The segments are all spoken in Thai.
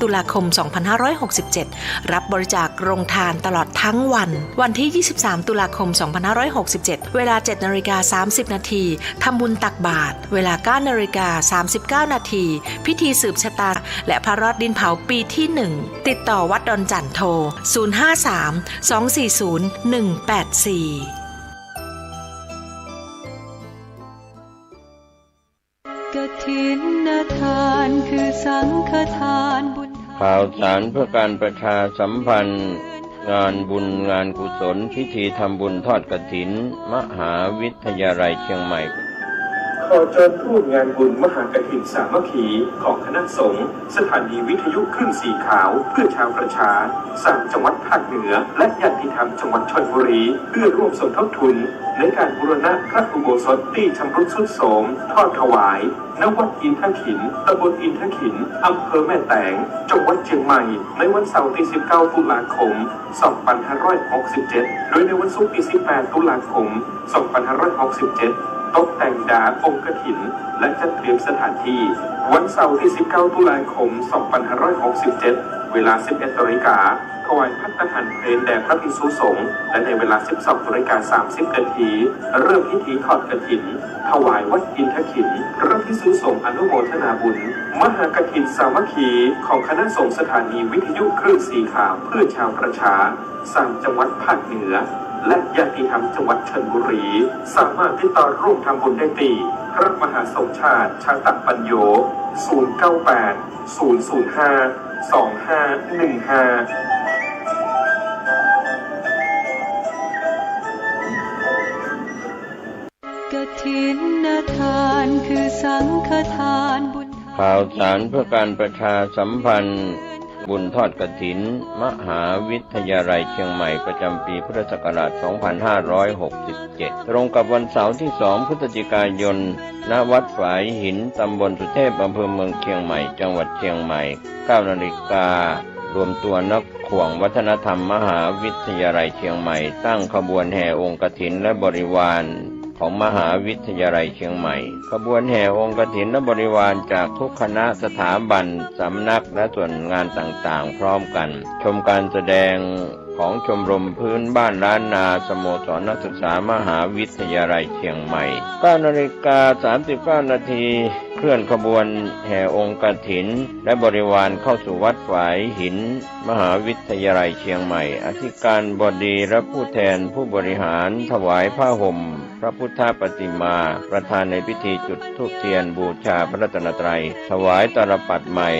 ตุลาคม 2567 รับบริจาคโรงทานตลอดทั้งวัน วันที่ 23 ตุลาคม 2567 เวลา 7:30 น.ทำบุญตักบาตร เวลา 9:39 น.พิธีสืบชะตาและพระรอดดินเผาปีที่ 1 ติดต่อวัดดอนจันทร์โทร 053-240-184กฐินทานคือสังฆทานบุญข่าวสารเพื่อการประชาสัมพันธ์งานบุญงานกุศลพิธีทำบุญทอดกฐินมหาวิทยาลัยเชียงใหม่ขอเชิญทูตงานบุญมหากฐินสามัคคีของคณะสงฆ์สถานีวิทยุคลื่นสีขาวเพื่อชาวประชา3จังหวัดภาคเหนือและญาติธรรมจังหวัดชลบุรีเพื่อร่วมสมทบทุนในการบูรณะพระอุโบสถที่ชำรุดทรุดโทรมทอดถวายณวัดอินทขินตำบลอินทขินอำเภอแม่แตงจังหวัดเชียงใหม่ในวันเสาร์ที่ 19 ตุลาคม 2567 โดยในวันศุกร์ที่ 18 ตุลาคม 2567 ตกแต่งดาองค์กฐินและจัดเตรียมสถานที่วันเสาร์ที่ 19 ตุลาคม 2567 เวลา 11:00 น.ถวายภัตตาหารเพลแด่พระภิกษุสงฆ์และในเวลา 12:30 น.เริ่มพิธีทอดกฐินถวายวัดอินทขินพระภิกษุสงฆ์อนุโมทนาบุญมหากฐินสามัคคีของคณะสงฆ์สถานีวิทยุคลื่นสีขาวเพื่อชาวประชา3จังหวัดภาคเหนือและญาติธรรมจังหวัดชลบุรีสามารถติดต่อร่วมทำบุญได้ที่พระมหาสมชาติชาตปัญโย098-005-2515กฐินทานคือสังฆทานบุญข่าวสารเพื่อการประชาสัมพันธ์บุญทอดกฐินมหาวิทยาลัยเชียงใหม่ประจำปีพุทธศักราช 2567 ตรงกับวันเสาร์ที่ 2 พฤศจิกายน ณ วัดฝายหิน ตำบลสุเทพ อำเภอเมืองเชียงใหม่ จังหวัดเชียงใหม่ 9 นาฬิการวมตัวนักข่วงวัฒนธรรมมหาวิทยาลัยเชียงใหม่ตั้งขบวนแห่องค์กฐินและบริวารของมหาวิทยาลัยเชียงใหม่ขบวนแห่องค์กฐินและบริวารจากทุกคณะสถาบันสำนักและส่วนงานต่างๆพร้อมกันชมการแสดงของชมรมพื้นบ้านล้านนาสโมสรนักศึกษามหาวิทยาลัยเชียงใหม่ 9:39 น.เคลื่อนขบวนแห่องค์กฐินและบริวารเข้าสู่วัดฝายหินมหาวิทยาลัยเชียงใหม่อธิการบดีและผู้แทนผู้บริหารถวายผ้าห่มพระพุทธปฏิมาประธานในพิธีจุดธูปเทียนบูชาพระรัตนตรัยถวายตาลปัตรใหม่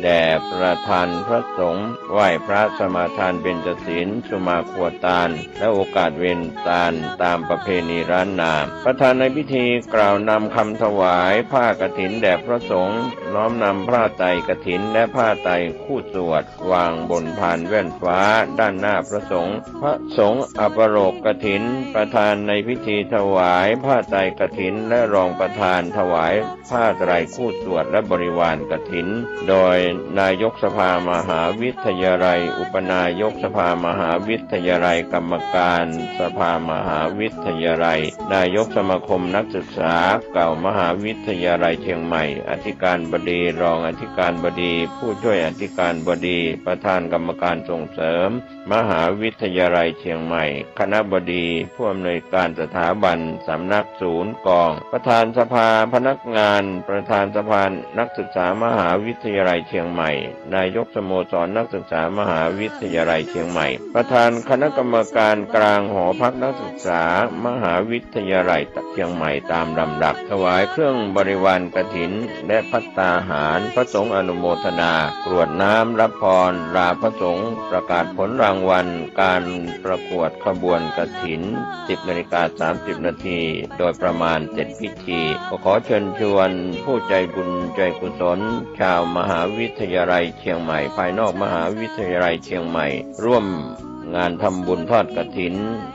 แด่ประธานพระสงฆ์ไหว้พระสมาทานเบญจศีลสุมาครัวตาลและโอกาสเวนตาลตามประเพณีล้านนาประธานในพิธีกล่าวนำคำถวายผ้ากฐินแด่พระสงฆ์น้อมนำผ้าไตรกฐินและผ้าไตรคู่สวดวางบนพานแว่นฟ้าด้านหน้าพระสงฆ์พระสงฆ์อัปโรกกฐินประธานในพิธีถวายผ้าไตรกฐินและรองประธานถวายผ้าไตรคู่สวดและบริวารกฐินโดยนายกสภามหาวิทยาลัยอุปนายกสภามหาวิทยาลัยกรรมการสภามหาวิทยาลัยนายกสมาคมนักศึกษาเก่ามหาวิทยาลัยเชียงใหม่อธิการบดีรองอธิการบดีผู้ช่วยอธิการบดีประธานกรรมการส่งเสริมมหาวิทยาลัยเชียงใหม่คณบดีผู้อำนวยการสถาบันสำนักศูนย์กองประธานสภาพนักงานประธานสภานักศึกษามหาวิทยาลัยเชียงใหม่นายกสโมสรนักศึกษามหาวิทยาลัยเชียงใหม่ประธานคณะกรรมการกลางหอพักนักศึกษามหาวิทยาลัยเชียงใหม่ตามลำดับถวายเครื่องบริวารกฐินและภัตตาหารพระสงฆ์อนุโมทนากรวดน้ำรับพรลาพระสงฆ์ประกาศผลรางวัลการประกวดขบวนกฐิน 10:30 น.โดยประมาณเสร็จพิธีขอเชิญชวนผู้ใจบุญใจกุศลชาวมหาวิทยาลัยเชียงใหม่ภายนอกมหาวิทยาลัยเชียงใหม่ร่วมงานทำบุญทอดกฐิน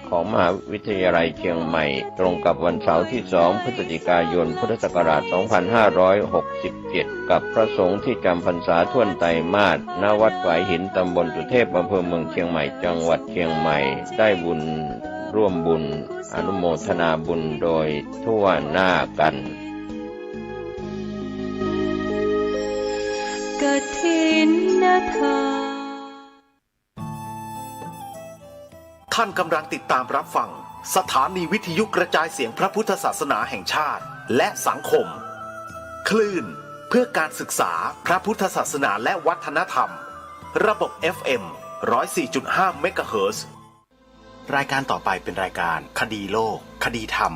ของมหาวิทยาลัยเชียงใหม่ตรงกับวันเสาร์ที่ 2 พฤศจิกายน พุทธศักราช 2567 กับพระสงฆ์ที่จำพรรษาท่วนไตรมาสณวัดฝายหินตำบลสุเทพอำเภอเมืองเชียงใหม่จังหวัดเชียงใหม่ได้บุญร่วมบุญอนุโมทนาบุญโดยทั่วหน้ากันกฐิน ท่านกำลังติดตามรับฟังสถานีวิทยุกระจายเสียงพระพุทธศาสนาแห่งชาติและสังคมคลื่นเพื่อการศึกษาพระพุทธศาสนาและวัฒนธรรมระบบ FM 104.5 เมกะเฮิรตซ์รายการต่อไปเป็นรายการคดีโลกคดีธรรม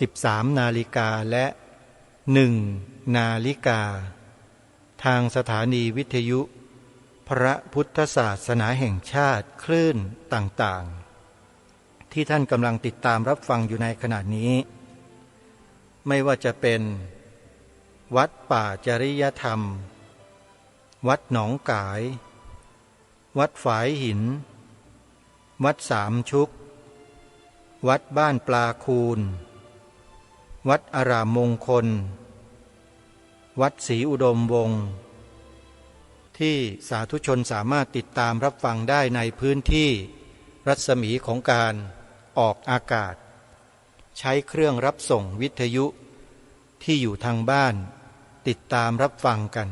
13 นาฬิกาและ 1 นาฬิกาทางสถานีวิทยุพระพุทธศาสนาแห่งชาติคลื่นต่างๆที่ท่านกำลังติดตามรับฟังอยู่ในขณะนี้ไม่ว่าจะเป็นวัดป่าจริยธรรมวัดหนองกายวัดฝายหินวัดสามชุกวัดบ้านปลาคูนวัดอารามมงคลวัดศรีอุดมวงศ์ที่สาธุชนสามารถติดตามรับฟังได้ในพื้นที่รัศมีของการออกอากาศใช้เครื่องรับส่งวิทยุที่อยู่ทางบ้านติดตามรับฟังกัน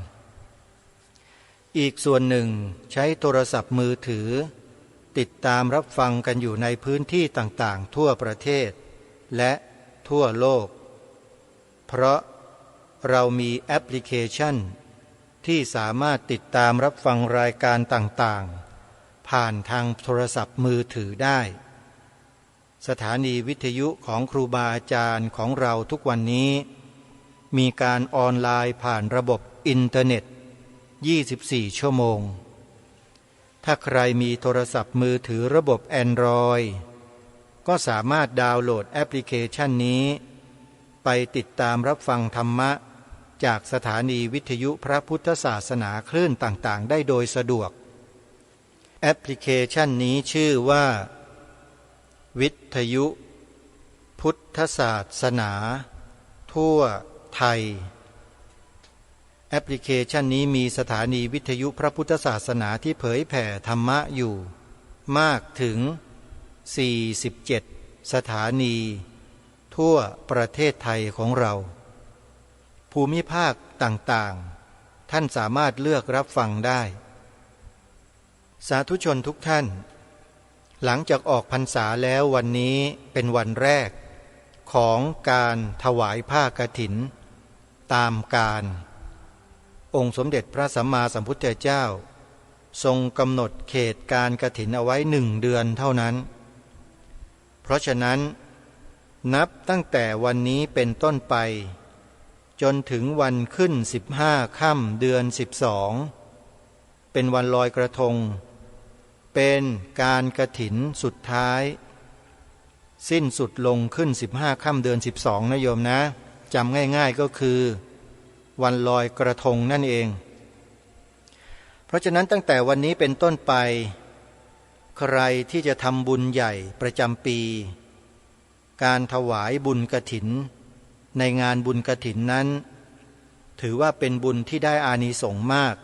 อีกส่วนหนึ่งใช้โทรศัพท์มือถือติดตามรับฟังกันอยู่ในพื้นที่ต่างๆทั่วประเทศและทั่วโลกเพราะเรามีแอปพลิเคชันที่สามารถติดตามรับฟังรายการต่างๆผ่านทางโทรศัพท์มือถือได้สถานีวิทยุของครูบาอาจารย์ของเราทุกวันนี้มีการออนไลน์ผ่านระบบอินเทอร์เน็ต24 ชั่วโมงถ้าใครมีโทรศัพท์มือถือระบบ Android ก็สามารถดาวน์โหลดแอปพลิเคชันนี้ไปติดตามรับฟังธรรมะจากสถานีวิทยุพระพุทธศาสนาคลื่นต่างๆได้โดยสะดวกแอปพลิเคชันนี้ชื่อว่าวิทยุพุทธศาสนาทั่วไทยแอปพลิเคชันนี้มีสถานีวิทยุพระพุทธศาสนาที่เผยแผ่ธรรมะอยู่มากถึง47 สถานีทั่วประเทศไทยของเราภูมิภาคต่างๆท่านสามารถเลือกรับฟังได้สาธุชนทุกท่านหลังจากออกพรรษาแล้ววันนี้เป็นวันแรกของการถวายผ้ากฐินตามการองค์สมเด็จพระสัมมาสัมพุทธเจ้าทรงกำหนดเขตการกฐินเอาไว้1 เดือนเท่านั้นเพราะฉะนั้นนับตั้งแต่วันนี้เป็นต้นไปจนถึงวันขึ้น15 ค่ำเดือน12เป็นวันลอยกระทงเป็นการกฐินสุดท้ายสิ้นสุดลงขึ้น15 ค่ำเดือน12นะโยมนะจำง่ายๆก็คือวันลอยกระทงนั่นเองเพราะฉะนั้นตั้งแต่วันนี้เป็นต้นไปใครที่จะทำบุญใหญ่ประจำปี การถวายบุญกฐินในงานบุญกฐินนั้นถือว่าเป็นบุญที่ได้อานิสงส์มาก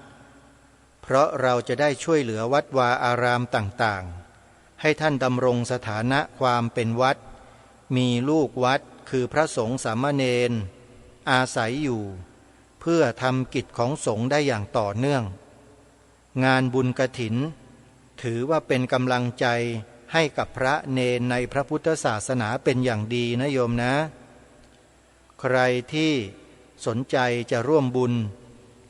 เพราะเราจะได้ช่วยเหลือวัดวาอารามต่างๆให้ท่านดำรงสถานะความเป็นวัดมีลูกวัดคือพระสงฆ์สามเณรอาศัยอยู่เพื่อทำกิจของสงฆ์ได้อย่างต่อเนื่องงานบุญกฐินถือว่าเป็นกำลังใจให้กับพระเนรในพระพุทธศาสนาเป็นอย่างดีนะโยมนะใครที่สนใจจะร่วมบุญ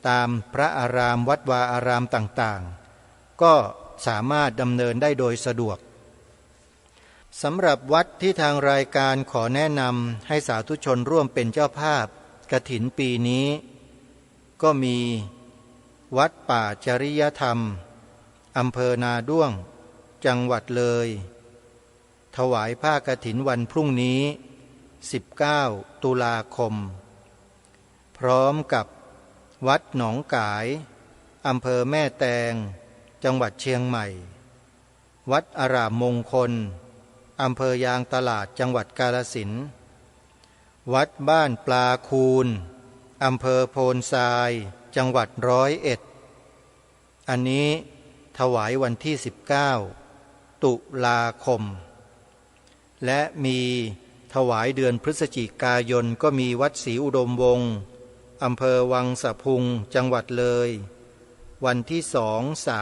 ตามพระอารามวัดวาอารามต่างๆก็สามารถดำเนินได้โดยสะดวกสำหรับวัดที่ทางรายการขอแนะนำให้สาธุชนร่วมเป็นเจ้าภาพกฐินปีนี้ก็มีวัดป่าจริยธรรมอำเภอนาด้วงจังหวัดเลยถวายผ้ากฐินวันพรุ่งนี้19 ตุลาคมพร้อมกับวัดหนองกายอำเภอแม่แตงจังหวัดเชียงใหม่วัดอารามมงคลอำเภอยางตลาดจังหวัดกาฬสินธุ์วัดบ้านปลาคูนอำเภอโพนทรายจังหวัด101อันนี้ถวายวันที่19 ตุลาคมและมีถวายเดือนพฤศจิกายนก็มีวัดศรีอุดมวงศ์อำเภอวังสะพุงจังหวัดเลยวันที่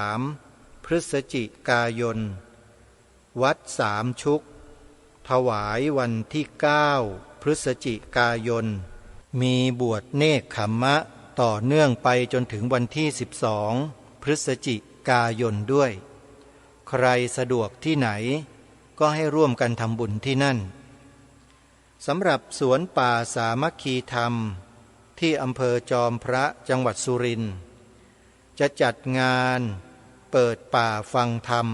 2-3 พฤศจิกายนวัดสามชุกถวายวันที่9 พฤศจิกายนมีบวชเนกขัมมะต่อเนื่องไปจนถึงวันที่12 พฤศจิกายนด้วยใครสะดวกที่ไหนก็ให้ร่วมกันทำบุญที่นั่นสำหรับสวนป่าสามัคคีธรรมที่อำเภอจอมพระจังหวัดสุรินทร์จะจัดงานเปิดป่าฟังธรรม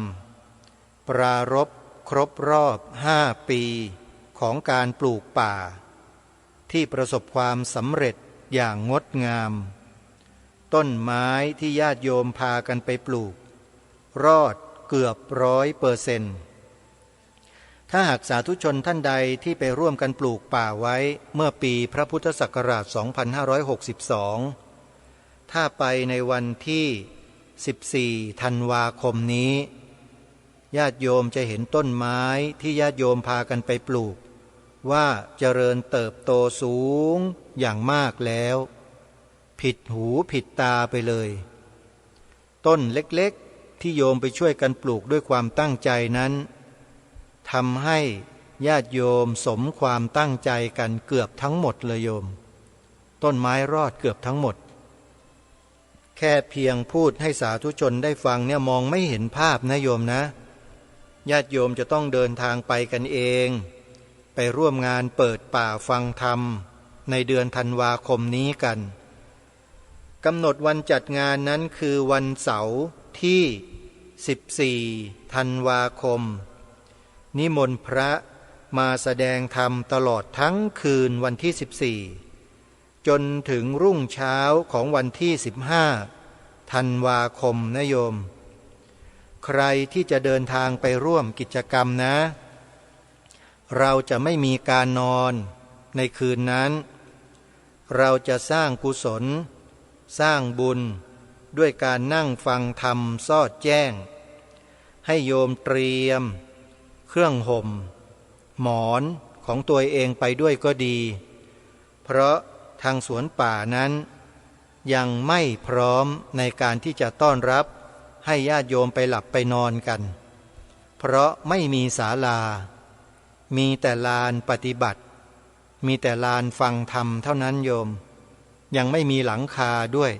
ปรารภครบรอบ5 ปีของการปลูกป่าที่ประสบความสำเร็จอย่างงดงามต้นไม้ที่ญาติโยมพากันไปปลูกรอดเกือบ100%ถ้าหากสาธุชนท่านใดที่ไปร่วมกันปลูกป่าไว้เมื่อปีพระพุทธศักราช 2562 ถ้าไปในวันที่ 14 ธันวาคมนี้ญาติโยมจะเห็นต้นไม้ที่ญาติโยมพากันไปปลูกว่าเจริญเติบโตสูงอย่างมากแล้วผิดหูผิดตาไปเลยต้นเล็กๆที่โยมไปช่วยกันปลูกด้วยความตั้งใจนั้นทำให้ญาติโยมสมความตั้งใจกันเกือบทั้งหมดเลยโยมต้นไม้รอดเกือบทั้งหมดแค่เพียงพูดให้สาธุชนได้ฟังเนี่ยมองไม่เห็นภาพนะโยมนะญาติโยมจะต้องเดินทางไปกันเองไปร่วมงานเปิดป่าฟังธรรมในเดือนธันวาคมนี้กันกำหนดวันจัดงานนั้นคือวันเสาร์ที่14 ธันวาคมนิมนต์พระมาแสดงธรรมตลอดทั้งคืนวันที่14จนถึงรุ่งเช้าของวันที่15 ธันวาคมนะโยมใครที่จะเดินทางไปร่วมกิจกรรมนะเราจะไม่มีการนอนในคืนนั้นเราจะสร้างกุศลสร้างบุญด้วยการนั่งฟังธรรมสอดแจ้งให้โยมเตรียมเครื่องห่มหมอนของตัวเองไปด้วยก็ดีเพราะทางสวนป่านั้นยังไม่พร้อมในการที่จะต้อนรับให้ญาติโยมไปหลับไปนอนกันเพราะไม่มีศาลามีแต่ลานปฏิบัติมีแต่ลานฟังธรรมเท่านั้นโยมยังไม่มีหลังคาด้วย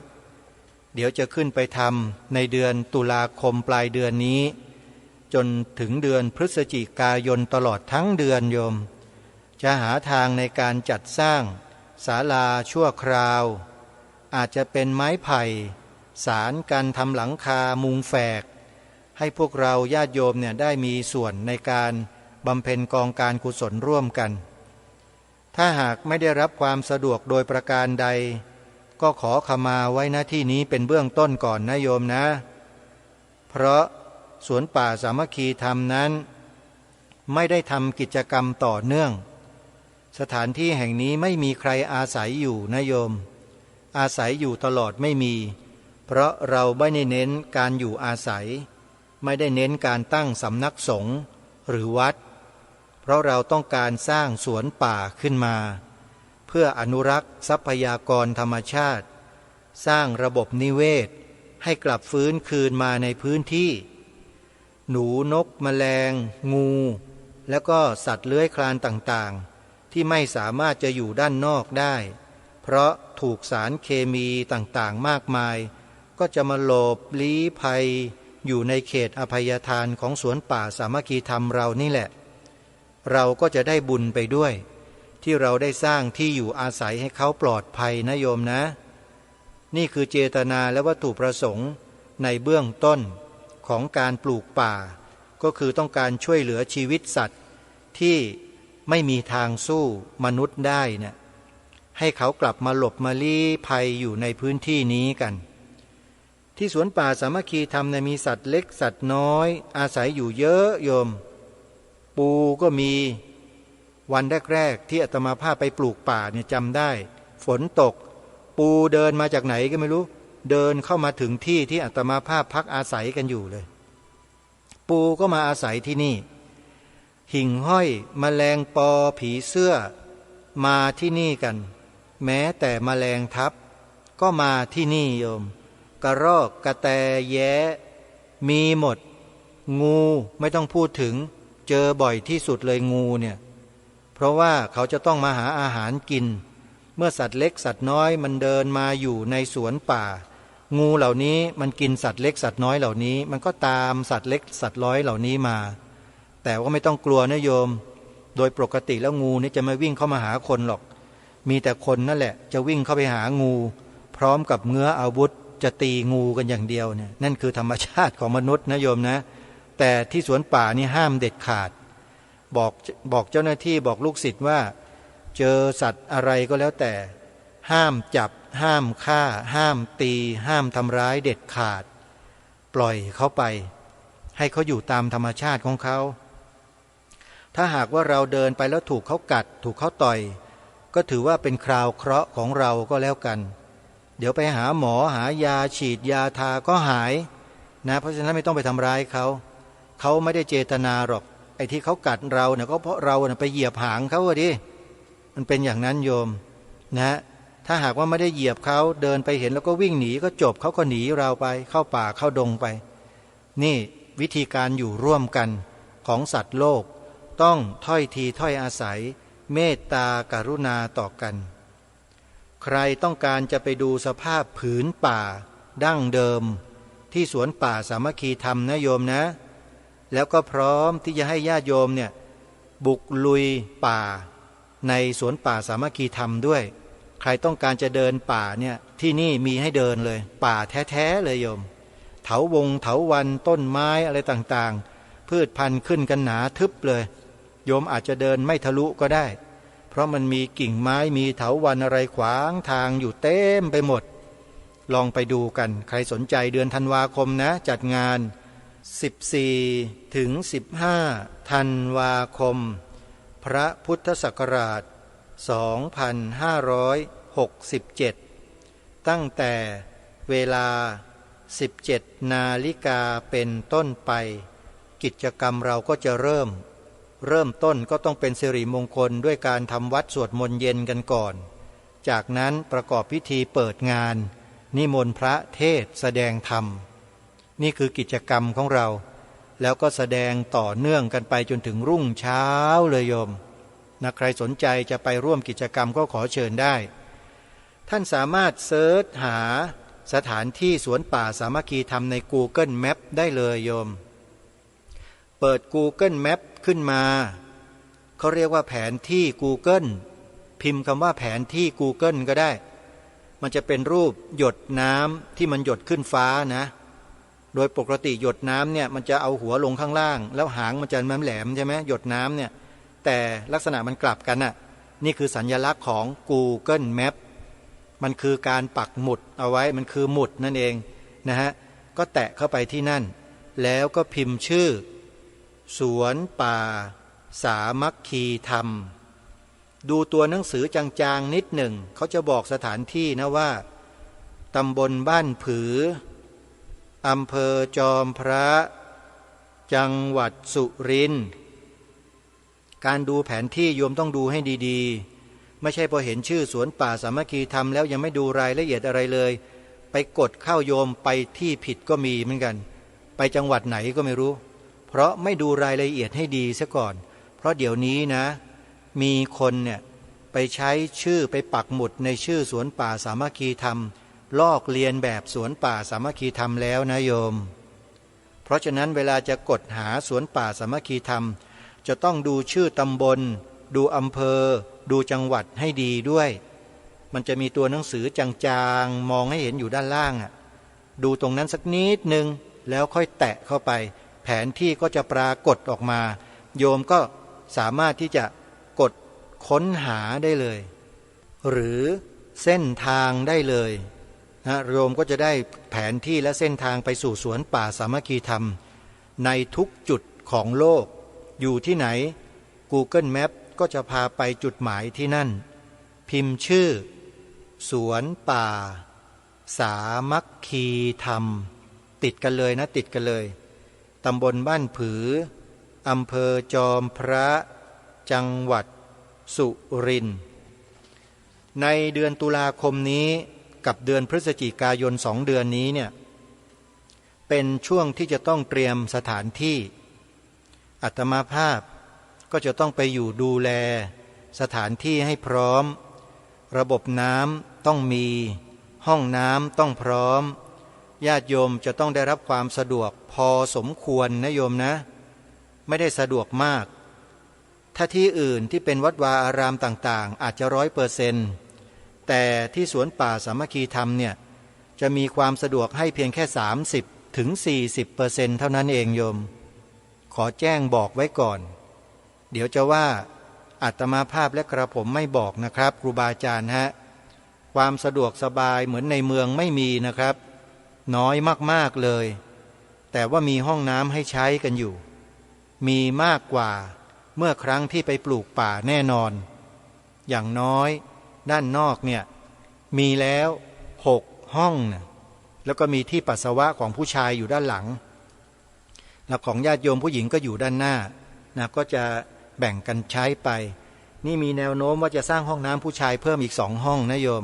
เดี๋ยวจะขึ้นไปทำในเดือนตุลาคมปลายเดือนนี้จนถึงเดือนพฤศจิกายนตลอดทั้งเดือนโยมจะหาทางในการจัดสร้างศาลาชั่วคราวอาจจะเป็นไม้ไผ่สารกันทำหลังคามุงแฝกให้พวกเราญาติโยมเนี่ยได้มีส่วนในการบำเพ็ญกองการกุศลร่วมกันถ้าหากไม่ได้รับความสะดวกโดยประการใดก็ขอขมาไว้ณที่นี้เป็นเบื้องต้นก่อนนะโยมนะเพราะสวนป่าสามัคคีธรรมนั้น ไม่ได้ทำกิจกรรมต่อเนื่องสถานที่แห่งนี้ไม่มีใครอาศัยอยู่นะโยมอาศัยอยู่ตลอดไม่มีเพราะเราไม่ได้เน้นการอยู่อาศัยไม่ได้เน้นการตั้งสำนักสงฆ์หรือวัดเพราะเราต้องการสร้างสวนป่าขึ้นมาเพื่ออนุรักษ์ทรัพยากรธรรมชาติสร้างระบบนิเวศให้กลับฟื้นคืนมาในพื้นที่หนูนกแมลงงูแล้วก็สัตว์เลื้อยคลานต่างๆที่ไม่สามารถจะอยู่ด้านนอกได้เพราะถูกสารเคมีต่างๆมากมายก็จะมาหลบลี้ภัยอยู่ในเขตอภัยทานของสวนป่าสามัคคีธรรมเรานี่แหละเราก็จะได้บุญไปด้วยที่เราได้สร้างที่อยู่อาศัยให้เขาปลอดภัยนะโยมนะนี่คือเจตนาและวัตถุประสงค์ในเบื้องต้นของการปลูกป่าก็คือต้องการช่วยเหลือชีวิตสัตว์ที่ไม่มีทางสู้มนุษย์ได้เนี่ยให้เขากลับมาหลบมาลี้ภัยอยู่ในพื้นที่นี้กันที่สวนป่าสามัคคีธรรมเนี่ยมีสัตว์เล็กสัตว์น้อยอาศัยอยู่เยอะโยมปูก็มีวันแรกๆที่อาตมาภาพไปปลูกป่าเนี่ยจำได้ฝนตกปูเดินมาจากไหนก็ไม่รู้เดินเข้ามาถึงที่ที่อาตมาภาพพักอาศัยกันอยู่เลยปูก็มาอาศัยที่นี่หิ่งห้อยแมลงปอผีเสื้อมาที่นี่กันแม้แต่แมลงทับก็มาที่นี่โยมกระรอกกระแตแย้มีหมดงูไม่ต้องพูดถึงเจอบ่อยที่สุดเลยงูเนี่ยเพราะว่าเขาจะต้องมาหาอาหารกินเมื่อสัตว์เล็กสัตว์น้อยมันเดินมาอยู่ในสวนป่างูเหล่านี้มันกินสัตว์เล็กสัตว์น้อยเหล่านี้มันก็ตามสัตว์เล็กสัตว์น้อยเหล่านี้มาแต่ว่าไม่ต้องกลัวนะโยมโดยปกติแล้วงูนี่จะไม่วิ่งเข้ามาหาคนหรอกมีแต่คนนั่นแหละจะวิ่งเข้าไปหางูพร้อมกับเงื้ออาวุธจะตีงูกันอย่างเดียวเนี่ยนั่นคือธรรมชาติของมนุษย์นะโยมนะแต่ที่สวนป่านี่ห้ามเด็ดขาดบอกเจ้าหน้าที่บอกลูกศิษย์ว่าเจอสัตว์อะไรก็แล้วแต่ห้ามจับห้ามฆ่าห้ามตีห้ามทำร้ายเด็ดขาดปล่อยเขาไปให้เขาอยู่ตามธรรมชาติของเขาถ้าหากว่าเราเดินไปแล้วถูกเขากัดถูกเขาต่อยก็ถือว่าเป็นคราวเคราะห์ของเราก็แล้วกันเดี๋ยวไปหาหมอหายาฉีดยาทาก็หายนะเพราะฉะนั้นไม่ต้องไปทำร้ายเขาไม่ได้เจตนาหรอกไอ้ที่เขากัดเราเนี่ยก็เพราะเราไปเหยียบหางเขาดิมันเป็นอย่างนั้นโยมนะถ้าหากว่าไม่ได้เหยียบเขาเดินไปเห็นแล้วก็วิ่งหนีก็จบเขาก็หนีเราไปเข้าป่าเข้าดงไปนี่วิธีการอยู่ร่วมกันของสัตว์โลกต้องถ้อยทีถ้อยอาศัยเมตตากรุณาต่อกันใครต้องการจะไปดูสภาพผืนป่าดั้งเดิมที่สวนป่าสามัคคีธรรมนะโยมนะแล้วก็พร้อมที่จะให้ญาติโยมเนี่ยบุกลุยป่าในสวนป่าสามัคคีธรรมด้วยใครต้องการจะเดินป่าเนี่ยที่นี่มีให้เดินเลยป่าแท้ๆเลยโยมเถาวัลย์ต้นไม้อะไรต่างๆพืชพันธุ์ขึ้นกันหนาทึบเลยโยมอาจจะเดินไม่ทะลุก็ได้เพราะมันมีกิ่งไม้มีเถาวัลย์อะไรขวางทางอยู่เต็มไปหมดลองไปดูกันใครสนใจเดือนธันวาคมนะจัดงาน14 ถึง 15 ธันวาคมพระพุทธศักราช 2567 ตั้งแต่เวลา 17 นาฬิกาเป็นต้นไปกิจกรรมเราก็จะเริ่มต้นก็ต้องเป็นสิริมงคลด้วยการทำวัดสวดมนต์เย็นกันก่อนจากนั้นประกอบพิธีเปิดงานนิมนต์พระเทศแสดงธรรมนี่คือกิจกรรมของเราแล้วก็แสดงต่อเนื่องกันไปจนถึงรุ่งเช้าเลยโยมนะใครสนใจจะไปร่วมกิจกรรมก็ขอเชิญได้ท่านสามารถเซิร์ชหาสถานที่สวนป่าสามัคคีธรรมใน Google Map ได้เลยโยมเปิด Google Map ขึ้นมาเขาเรียกว่าแผนที่ Google พิมพ์คำว่าแผนที่ Google ก็ได้มันจะเป็นรูปหยดน้ำที่มันหยดขึ้นฟ้านะโดยปกติหยดน้ำเนี่ยมันจะเอาหัวลงข้างล่างแล้วหางมันจะแหลมใช่ไหมหยดน้ำเนี่ยแต่ลักษณะมันกลับกันน่ะนี่คือสัญลักษณ์ของ Google Map มันคือการปักหมุดเอาไว้มันคือหมุดนั่นเองนะฮะก็แตะเข้าไปที่นั่นแล้วก็พิมพ์ชื่อสวนป่า สามัคคีธรรมดูตัวหนังสือจางๆนิดหนึ่งเขาจะบอกสถานที่นะว่าตำบลบ้านผืออำเภอจอมพระจังหวัดสุรินทร์การดูแผนที่โยมต้องดูให้ดีๆไม่ใช่พอเห็นชื่อสวนป่าสามัคคีธรรมแล้วยังไม่ดูรายละเอียดอะไรเลยไปกดเข้าโยมไปที่ผิดก็มีเหมือนกันไปจังหวัดไหนก็ไม่รู้เพราะไม่ดูรายละเอียดให้ดีซะก่อนเพราะเดี๋ยวนี้นะมีคนเนี่ยไปใช้ชื่อไปปักหมุดในชื่อสวนป่าสามัคคีธรรมลอกเลียนแบบสวนป่าสามัคคีธรรมแล้วนะโยมเพราะฉะนั้นเวลาจะกดหาสวนป่าสามัคคีธรรมจะต้องดูชื่อตำบลดูอำเภอดูจังหวัดให้ดีด้วยมันจะมีตัวหนังสือจางๆมองให้เห็นอยู่ด้านล่างอ่ะดูตรงนั้นสักนิดนึงแล้วค่อยแตะเข้าไปแผนที่ก็จะปรากฏออกมาโยมก็สามารถที่จะกดค้นหาได้เลยหรือเส้นทางได้เลยนะโยมก็จะได้แผนที่และเส้นทางไปสู่สวนป่าสามัคคีธรรมในทุกจุดของโลกอยู่ที่ไหน Google Map ก็จะพาไปจุดหมายที่นั่นพิมพ์ชื่อสวนป่าสามัคคีธรรมติดกันเลยนะติดกันเลยตำบลบ้านผืออำเภอจอมพระจังหวัดสุรินทร์ในเดือนตุลาคมนี้กับเดือนพฤศจิกายน2 เดือนนี้เนี่ยเป็นช่วงที่จะต้องเตรียมสถานที่อาตมาภาพก็จะต้องไปอยู่ดูแลสถานที่ให้พร้อมระบบน้ำต้องมีห้องน้ำต้องพร้อมญาติโยมจะต้องได้รับความสะดวกพอสมควรนะโยมนะไม่ได้สะดวกมากถ้าที่อื่นที่เป็นวัดวาอารามต่างๆอาจจะ100%แต่ที่สวนป่าสามัคคีธรรมเนี่ยจะมีความสะดวกให้เพียงแค่30-40%เท่านั้นเองโยมขอแจ้งบอกไว้ก่อนเดี๋ยวจะว่าอาตมาภาพและกระผมไม่บอกนะครับครูบาอาจารย์ฮะความสะดวกสบายเหมือนในเมืองไม่มีนะครับน้อยมากๆเลยแต่ว่ามีห้องน้ำให้ใช้กันอยู่มีมากกว่าเมื่อครั้งที่ไปปลูกป่าแน่นอนอย่างน้อยด้านนอกเนี่ยมีแล้ว6 ห้องนะแล้วก็มีที่ปัสสาวะของผู้ชายอยู่ด้านหลังแล้วของญาติโยมผู้หญิงก็อยู่ด้านหน้านะก็จะแบ่งกันใช้ไปนี่มีแนวโน้มว่าจะสร้างห้องน้ำผู้ชายเพิ่มอีก2 ห้องนะโยม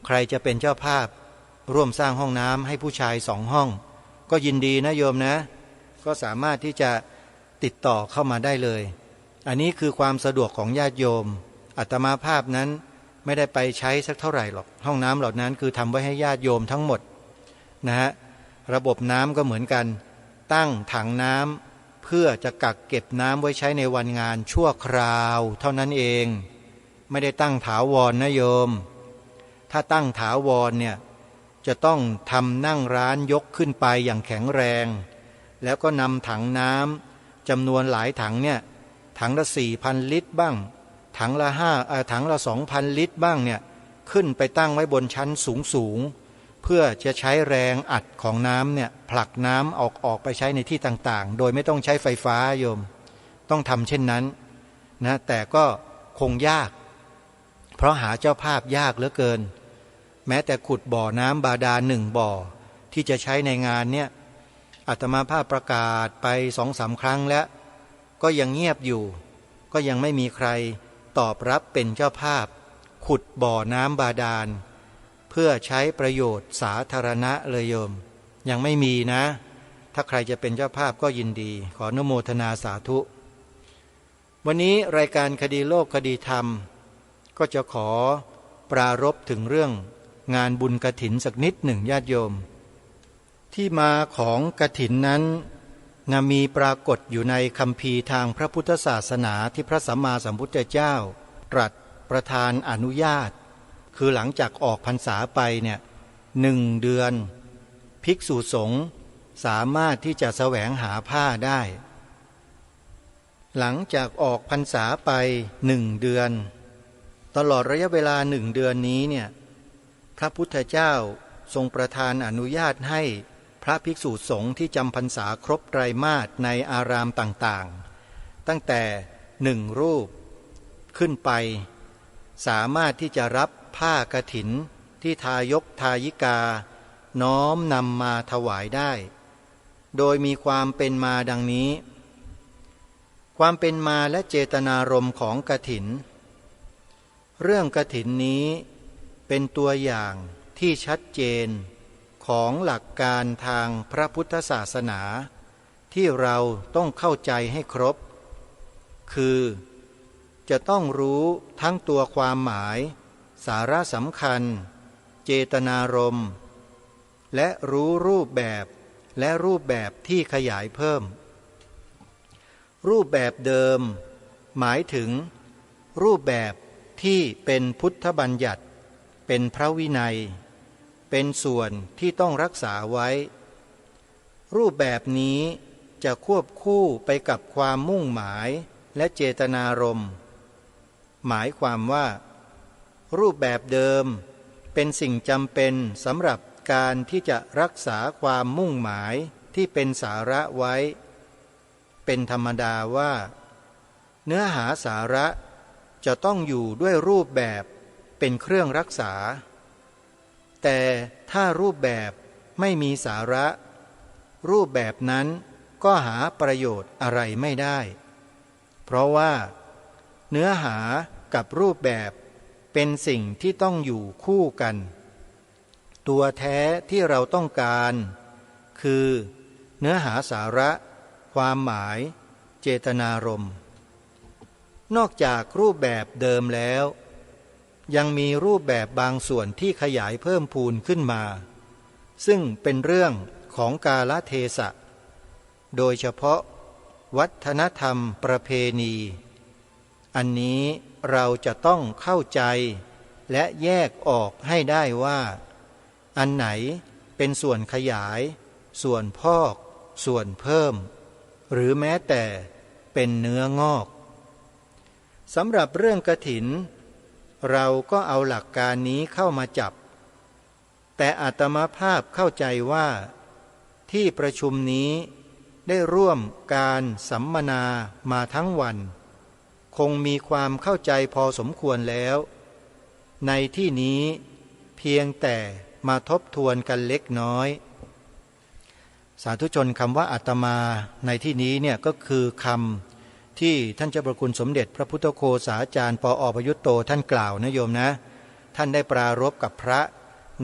ใครจะเป็นเจ้าภาพร่วมสร้างห้องน้ำให้ผู้ชาย2 ห้องก็ยินดีนะโยมนะก็สามารถที่จะติดต่อเข้ามาได้เลยอันนี้คือความสะดวกของญาติโยมอาตมาภาพนั้นไม่ได้ไปใช้สักเท่าไหร่หรอกห้องน้ำเหล่านั้นคือทำไว้ให้ญาติโยมทั้งหมดนะฮะระบบน้ำก็เหมือนกันตั้งถังน้ำเพื่อจะกักเก็บน้ำไว้ใช้ในวันงานชั่วคราวเท่านั้นเองไม่ได้ตั้งถาวรนะโยมถ้าตั้งถาวรเนี่ยจะต้องทำนั่งร้านยกขึ้นไปอย่างแข็งแรงแล้วก็นำถังน้ำจำนวนหลายถังเนี่ยถังละ 4,000 ลิตรบ้างถังละ2,000 ลิตรบ้างเนี่ยขึ้นไปตั้งไว้บนชั้นสูงเพื่อจะใช้แรงอัดของน้ำเนี่ยผลักน้ำออกไปใช้ในที่ต่างๆโดยไม่ต้องใช้ไฟฟ้าโยมต้องทำเช่นนั้นนะแต่ก็คงยากเพราะหาเจ้าภาพยากเหลือเกินแม้แต่ขุดบ่อน้ำบาดาล1 บ่อที่จะใช้ในงานเนี่ยอาตมาภาพประกาศไป 2-3 ครั้งแล้วก็ยังเงียบอยู่ก็ยังไม่มีใครตอบรับเป็นเจ้าภาพขุดบ่อน้ำบาดาลเพื่อใช้ประโยชน์สาธารณะเลยโยมยังไม่มีนะถ้าใครจะเป็นเจ้าภาพก็ยินดีขออนุโมทนาสาธุวันนี้รายการคดีโลกคดีธรรมก็จะขอปรารภถึงเรื่องงานบุญกฐินสักนิดหนึ่งญาติโยมที่มาของกฐินนั้นมีปรากฏอยู่ในคัมภีร์ทางพระพุทธศาสนาที่พระสัมมาสัมพุทธเจ้าตรัสประทานอนุญาตคือหลังจากออกพรรษาไปเนี่ย1 เดือนภิกษุสงฆ์สามารถที่จะแสวงหาผ้าได้หลังจากออกพรรษาไป1 เดือนตลอดระยะเวลา1 เดือนนี้เนี่ยพระพุทธเจ้าทรงประทานอนุญาตให้พระภิกษุสงฆ์ที่จำพรรษาครบไตรมาสในอารามต่างๆตั้งแต่ 1 รูปขึ้นไปสามารถที่จะรับผ้ากฐินที่ทายกทายิกาน้อมนำมาถวายได้โดยมีความเป็นมาดังนี้ความเป็นมาและเจตนารมณ์ของกฐินเรื่องกฐินนี้เป็นตัวอย่างที่ชัดเจนของหลักการทางพระพุทธศาสนาที่เราต้องเข้าใจให้ครบคือจะต้องรู้ทั้งตัวความหมายสาระสำคัญเจตนารมณ์และรู้รูปแบบและรูปแบบที่ขยายเพิ่มรูปแบบเดิมหมายถึงรูปแบบที่เป็นพุทธบัญญัติเป็นพระวินัยเป็นส่วนที่ต้องรักษาไว้รูปแบบนี้จะควบคู่ไปกับความมุ่งหมายและเจตนารมณ์หมายความว่ารูปแบบเดิมเป็นสิ่งจำเป็นสำหรับการที่จะรักษาความมุ่งหมายที่เป็นสาระไว้เป็นธรรมดาว่าเนื้อหาสาระจะต้องอยู่ด้วยรูปแบบเป็นเครื่องรักษาแต่ถ้ารูปแบบไม่มีสาระรูปแบบนั้นก็หาประโยชน์อะไรไม่ได้เพราะว่าเนื้อหากับรูปแบบเป็นสิ่งที่ต้องอยู่คู่กันตัวแท้ที่เราต้องการคือเนื้อหาสาระความหมายเจตนารมณ์นอกจากรูปแบบเดิมแล้วยังมีรูปแบบบางส่วนที่ขยายเพิ่มพูนขึ้นมาซึ่งเป็นเรื่องของกาลเทศะโดยเฉพาะวัฒนธรรมประเพณีอันนี้เราจะต้องเข้าใจและแยกออกให้ได้ว่าอันไหนเป็นส่วนขยายส่วนพอกส่วนเพิ่มหรือแม้แต่เป็นเนื้องอกสำหรับเรื่องกฐินเราก็เอาหลักการนี้เข้ามาจับแต่อาตมาภาพเข้าใจว่าที่ประชุมนี้ได้ร่วมการสัมมนามาทั้งวันคงมีความเข้าใจพอสมควรแล้วในที่นี้เพียงแต่มาทบทวนกันเล็กน้อยสาธุชนคำว่าอาตมาในที่นี้เนี่ยก็คือคำที่ท่านเจ้าประคุณสมเด็จพระพุทธโฆษาจารย์ปอ.ประยุตโตท่านกล่าวนะโยมนะท่านได้ปรารภกับพระ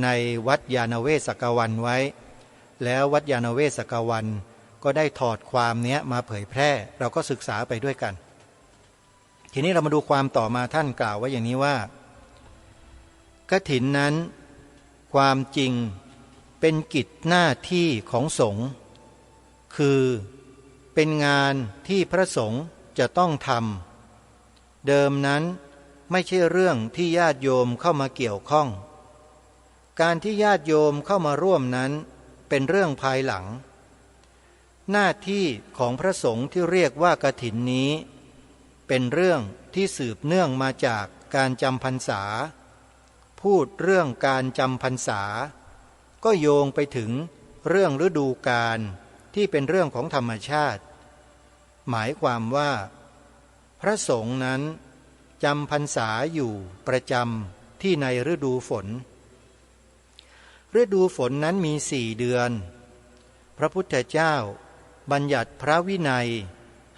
ในวัดยานเวศกวันไว้แล้ววัดยานเวศกวันก็ได้ถอดความเนี้ยมาเผยแพร่เราก็ศึกษาไปด้วยกันทีนี้เรามาดูความต่อมาท่านกล่าวไว้อย่างนี้ว่ากฐินนั้นความจริงเป็นกิจหน้าที่ของสงฆ์คือเป็นงานที่พระสงฆ์จะต้องทำเดิมนั้นไม่ใช่เรื่องที่ญาติโยมเข้ามาเกี่ยวข้องการที่ญาติโยมเข้ามาร่วมนั้นเป็นเรื่องภายหลังหน้าที่ของพระสงฆ์ที่เรียกว่ากฐินนี้เป็นเรื่องที่สืบเนื่องมาจากการจำพรรษาพูดเรื่องการจำพรรษาก็โยงไปถึงเรื่องฤดูกาลที่เป็นเรื่องของธรรมชาติหมายความว่าพระสงฆ์นั้นจำพรรษาอยู่ประจำที่ในฤดูฝนฤดูฝนนั้นมี4 เดือนพระพุทธเจ้าบัญญัติพระวินัย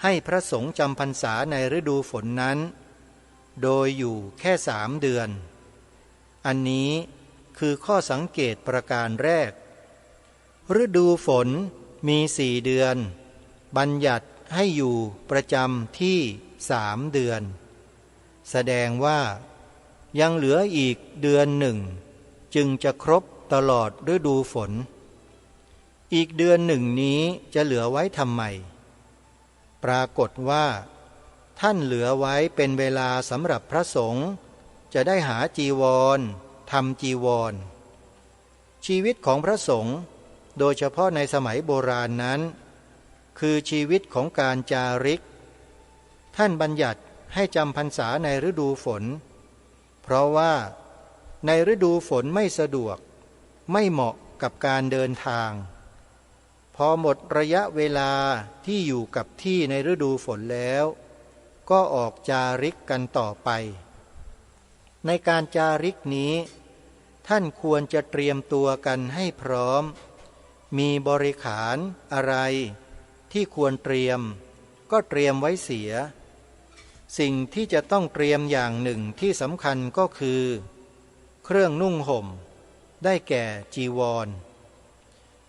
ให้พระสงฆ์จำพรรษาในฤดูฝนนั้นโดยอยู่แค่3 เดือนอันนี้คือข้อสังเกตประการแรกฤดูฝนมี4 เดือนบัญญัติให้อยู่ประจำที่3 เดือนแสดงว่ายังเหลืออีกเดือนหนึ่งจึงจะครบตลอดฤดูฝนอีกเดือนหนึ่งนี้จะเหลือไว้ทำไมปรากฏว่าท่านเหลือไว้เป็นเวลาสำหรับพระสงฆ์จะได้หาจีวรทำจีวรชีวิตของพระสงฆ์โดยเฉพาะในสมัยโบราณนั้นคือชีวิตของการจาริกท่านบัญญัติให้จำพรรษาในฤดูฝนเพราะว่าในฤดูฝนไม่สะดวกไม่เหมาะกับการเดินทางพอหมดระยะเวลาที่อยู่กับที่ในฤดูฝนแล้ว ก็ออกจาริกกันต่อไปในการจาริกนี้ท่านควรจะเตรียมตัวกันให้พร้อมมีบริขารอะไรที่ควรเตรียมก็เตรียมไว้เสียสิ่งที่จะต้องเตรียมอย่างหนึ่งที่สำคัญก็คือเครื่องนุ่งห่มได้แก่จีวร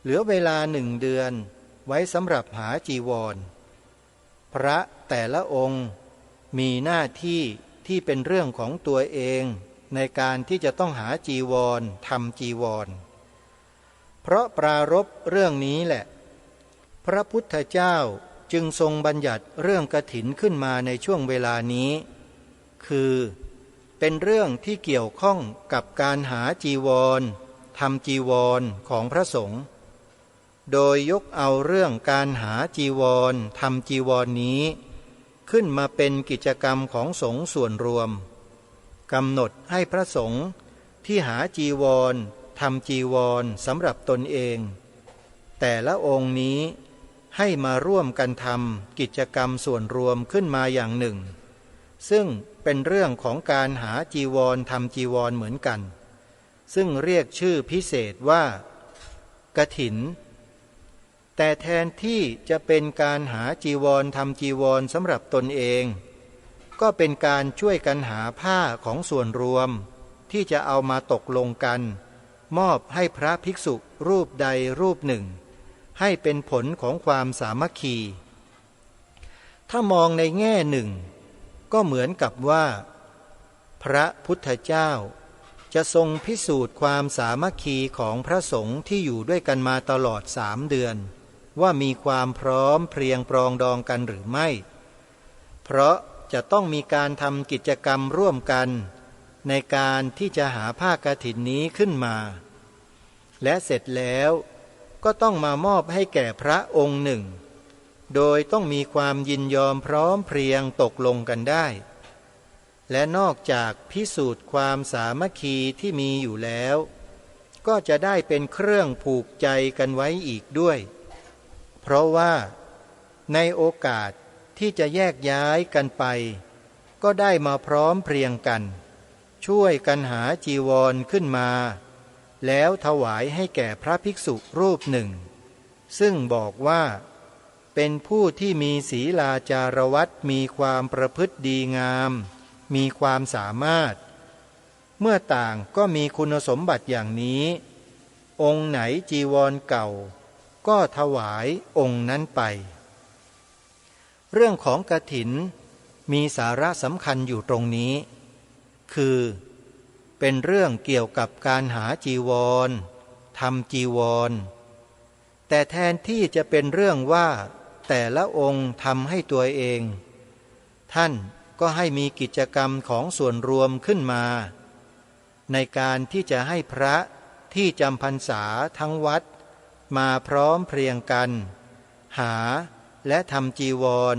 เหลือเวลา1 เดือนไว้สำหรับหาจีวรพระแต่ละองค์มีหน้าที่ที่เป็นเรื่องของตัวเองในการที่จะต้องหาจีวรทำจีวรเพราะปรารภเรื่องนี้แหละพระพุทธเจ้าจึงทรงบัญญัติเรื่องกฐินขึ้นมาในช่วงเวลานี้คือเป็นเรื่องที่เกี่ยวข้องกับการหาจีวรทำจีวรของพระสงฆ์โดยยกเอาเรื่องการหาจีวรทำจีวรนี้ขึ้นมาเป็นกิจกรรมของสงฆ์ส่วนรวมกำหนดให้พระสงฆ์ที่หาจีวรทำจีวรสำหรับตนเองแต่ละองค์นี้ให้มาร่วมกันทำกิจกรรมส่วนรวมขึ้นมาอย่างหนึ่งซึ่งเป็นเรื่องของการหาจีวรทำจีวรเหมือนกันซึ่งเรียกชื่อพิเศษว่ากฐินแต่แทนที่จะเป็นการหาจีวรทำจีวรสำหรับตนเองก็เป็นการช่วยกันหาผ้าของส่วนรวมที่จะเอามาตกลงกันมอบให้พระภิกษุรูปใดรูปหนึ่งให้เป็นผลของความสามัคคีถ้ามองในแง่หนึ่งก็เหมือนกับว่าพระพุทธเจ้าจะทรงพิสูจน์ความสามัคคีของพระสงฆ์ที่อยู่ด้วยกันมาตลอด3 เดือนว่ามีความพร้อมเพรียงปรองดองกันหรือไม่เพราะจะต้องมีการทำกิจกรรมร่วมกันในการที่จะหาผ้ากฐินนี้ขึ้นมาและเสร็จแล้วก็ต้องมามอบให้แก่พระองค์หนึ่งโดยต้องมีความยินยอมพร้อมเพรียงตกลงกันได้และนอกจากพิสูจน์ความสามัคคีที่มีอยู่แล้วก็จะได้เป็นเครื่องผูกใจกันไว้อีกด้วยเพราะว่าในโอกาสที่จะแยกย้ายกันไปก็ได้มาพร้อมเพรียงกันช่วยกันหาจีวรขึ้นมาแล้วถวายให้แก่พระภิกษุรูปหนึ่งซึ่งบอกว่าเป็นผู้ที่มีศีลาจารวัตรมีความประพฤติดีงามมีความสามารถเมื่อต่างก็มีคุณสมบัติอย่างนี้องค์ไหนจีวรเก่าก็ถวายองค์นั้นไปเรื่องของกฐินมีสาระสำคัญอยู่ตรงนี้คือเป็นเรื่องเกี่ยวกับการหาจีวรทำจีวรแต่แทนที่จะเป็นเรื่องว่าแต่ละองค์ทำให้ตัวเองท่านก็ให้มีกิจกรรมของส่วนรวมขึ้นมาในการที่จะให้พระที่จำพรรษาทั้งวัดมาพร้อมเพรียงกันหาและทำจีวร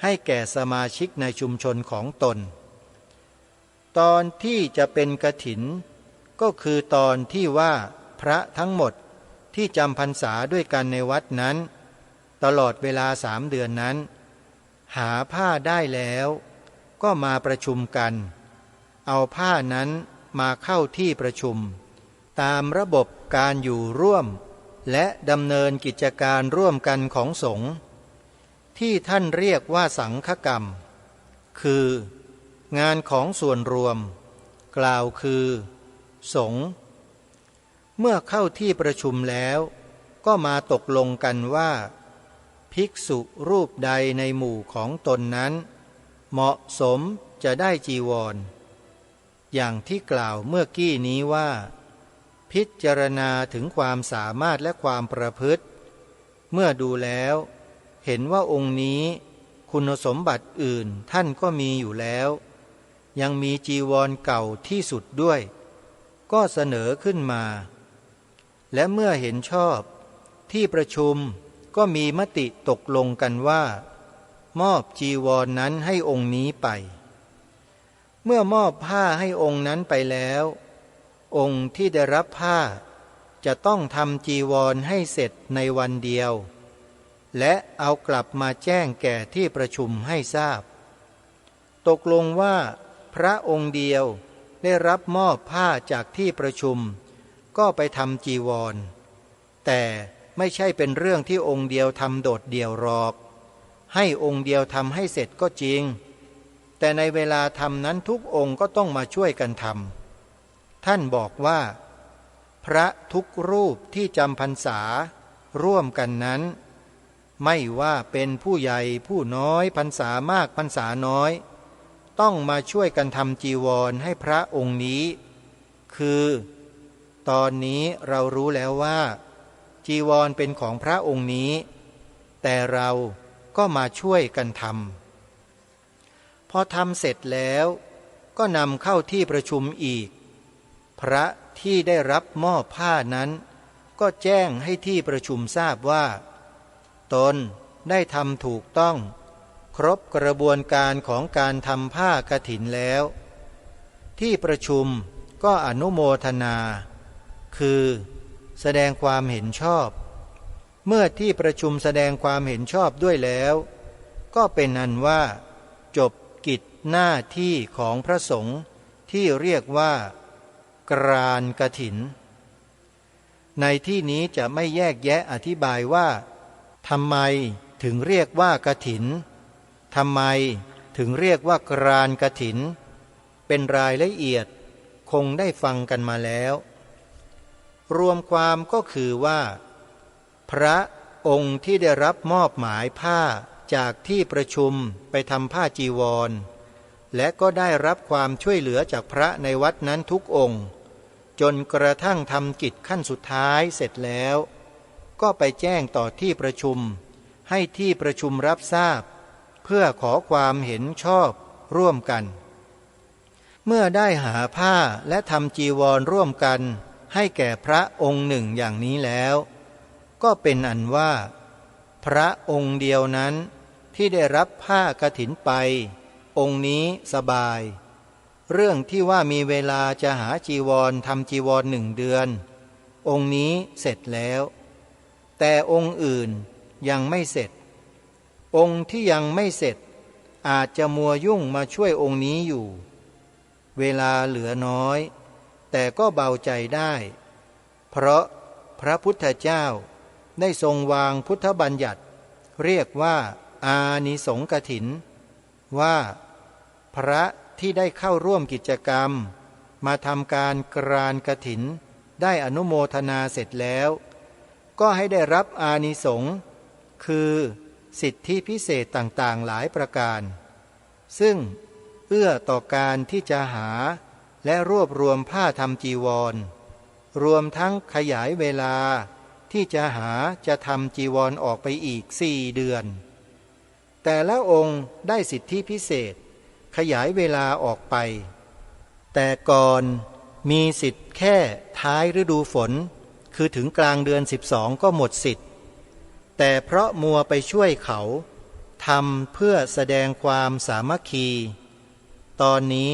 ให้แก่สมาชิกในชุมชนของตนตอนที่จะเป็นกฐินก็คือตอนที่ว่าพระทั้งหมดที่จำพรรษาด้วยกันในวัดนั้นตลอดเวลา3 เดือนนั้นหาผ้าได้แล้วก็มาประชุมกันเอาผ้านั้นมาเข้าที่ประชุมตามระบบการอยู่ร่วมและดำเนินกิจการร่วมกันของสงฆ์ที่ท่านเรียกว่าสังฆกรรมคืองานของส่วนรวมกล่าวคือสงฆ์เมื่อเข้าที่ประชุมแล้วก็มาตกลงกันว่าภิกษุรูปใดในหมู่ของตนนั้นเหมาะสมจะได้จีวรอย่างที่กล่าวเมื่อกี้นี้ว่าพิจารณาถึงความสามารถและความประพฤติเมื่อดูแล้วเห็นว่าองค์นี้คุณสมบัติอื่นท่านก็มีอยู่แล้วยังมีจีวรเก่าที่สุดด้วยก็เสนอขึ้นมาและเมื่อเห็นชอบที่ประชุมก็มีมติตกลงกันว่ามอบจีวรนั้นให้องค์นี้ไปเมื่อมอบผ้าให้องค์นั้นไปแล้วองค์ที่ได้รับผ้าจะต้องทำจีวรให้เสร็จในวันเดียวและเอากลับมาแจ้งแก่ที่ประชุมให้ทราบ ตกลงว่าพระองค์เดียวได้รับมอบผ้าจากที่ประชุมก็ไปทำจีวรแต่ไม่ใช่เป็นเรื่องที่องค์เดียวทำโดดเดี่ยวหรอกให้องค์เดียวทำให้เสร็จก็จริงแต่ในเวลาทำนั้นทุกองค์ก็ต้องมาช่วยกันทำท่านบอกว่าพระทุกรูปที่จำพรรษาร่วมกันนั้นไม่ว่าเป็นผู้ใหญ่ผู้น้อยพรรษามากพรรษาน้อยต้องมาช่วยกันทำจีวรให้พระองค์นี้คือตอนนี้เรารู้แล้วว่าจีวรเป็นของพระองค์นี้แต่เราก็มาช่วยกันทำพอทำเสร็จแล้วก็นำเข้าที่ประชุมอีกพระที่ได้รับมอบผ้านั้นก็แจ้งให้ที่ประชุมทราบว่าตนได้ทำถูกต้องครบกระบวนการของการทำผ้ากฐินแล้วที่ประชุมก็อนุโมทนาคือแสดงความเห็นชอบเมื่อที่ประชุมแสดงความเห็นชอบด้วยแล้วก็เป็นอันว่าจบกิจหน้าที่ของพระสงฆ์ที่เรียกว่ากรานกฐินในที่นี้จะไม่แยกแยะอธิบายว่าทำไมถึงเรียกว่ากฐินทำไมถึงเรียกว่ากรานกฐินเป็นรายละเอียดคงได้ฟังกันมาแล้วรวมความก็คือว่าพระองค์ที่ได้รับมอบหมายผ้าจากที่ประชุมไปทำผ้าจีวรและก็ได้รับความช่วยเหลือจากพระในวัดนั้นทุกองค์จนกระทั่งทำกิจขั้นสุดท้ายเสร็จแล้วก็ไปแจ้งต่อที่ประชุมให้ที่ประชุมรับทราบเพื่อขอความเห็นชอบร่วมกันเมื่อได้หาผ้าและทำจีวรร่วมกันให้แก่พระองค์หนึ่งอย่างนี้แล้วก็เป็นอันว่าพระองค์เดียวนั้นที่ได้รับผ้ากฐินไปองค์นี้สบายเรื่องที่ว่ามีเวลาจะหาจีวรทำจีวร1 เดือนองค์นี้เสร็จแล้วแต่องค์อื่นยังไม่เสร็จองค์ที่ยังไม่เสร็จอาจจะมัวยุ่งมาช่วยองค์นี้อยู่เวลาเหลือน้อยแต่ก็เบาใจได้เพราะพระพุทธเจ้าได้ทรงวางพุทธบัญญัติเรียกว่าอานิสงส์กฐินว่าพระที่ได้เข้าร่วมกิจกรรมมาทำการกรานกฐินได้อนุโมทนาเสร็จแล้วก็ให้ได้รับอานิสงส์คือสิทธิพิเศษต่างๆหลายประการซึ่งเอื้อต่อการที่จะหาและรวบรวมผ้าทำจีวรรวมทั้งขยายเวลาที่จะหาจะทำจีวรออกไปอีก4 เดือนแต่ละองค์ได้สิทธิพิเศษขยายเวลาออกไปแต่ก่อนมีสิทธิ์แค่ท้ายฤดูฝนคือถึงกลางเดือน12ก็หมดสิทธิ์แต่เพราะมัวไปช่วยเขาทำเพื่อแสดงความสามัคคีตอนนี้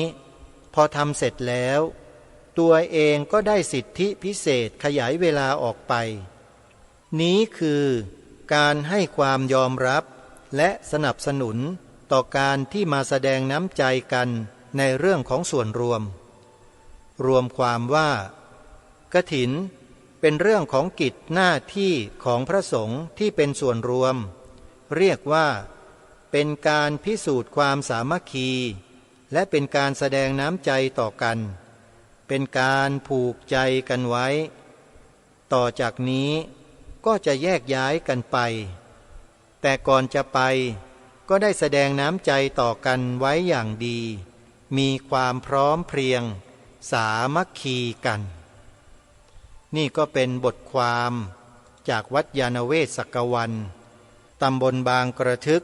พอทำเสร็จแล้วตัวเองก็ได้สิทธิพิเศษขยายเวลาออกไปนี้คือการให้ความยอมรับและสนับสนุนต่อการที่มาแสดงน้ำใจกันในเรื่องของส่วนรวมความว่ากฐินเป็นเรื่องของกิจหน้าที่ของพระสงฆ์ที่เป็นส่วนรวมเรียกว่าเป็นการพิสูจน์ความสามัคคีและเป็นการแสดงน้ำใจต่อกันเป็นการผูกใจกันไว้ต่อจากนี้ก็จะแยกย้ายกันไปแต่ก่อนจะไปก็ได้แสดงน้ำใจต่อกันไว้อย่างดีมีความพร้อมเพรียงสามัคคีกันนี่ก็เป็นบทความจากวัดยานเวศสักวันตำบลบางกระทึก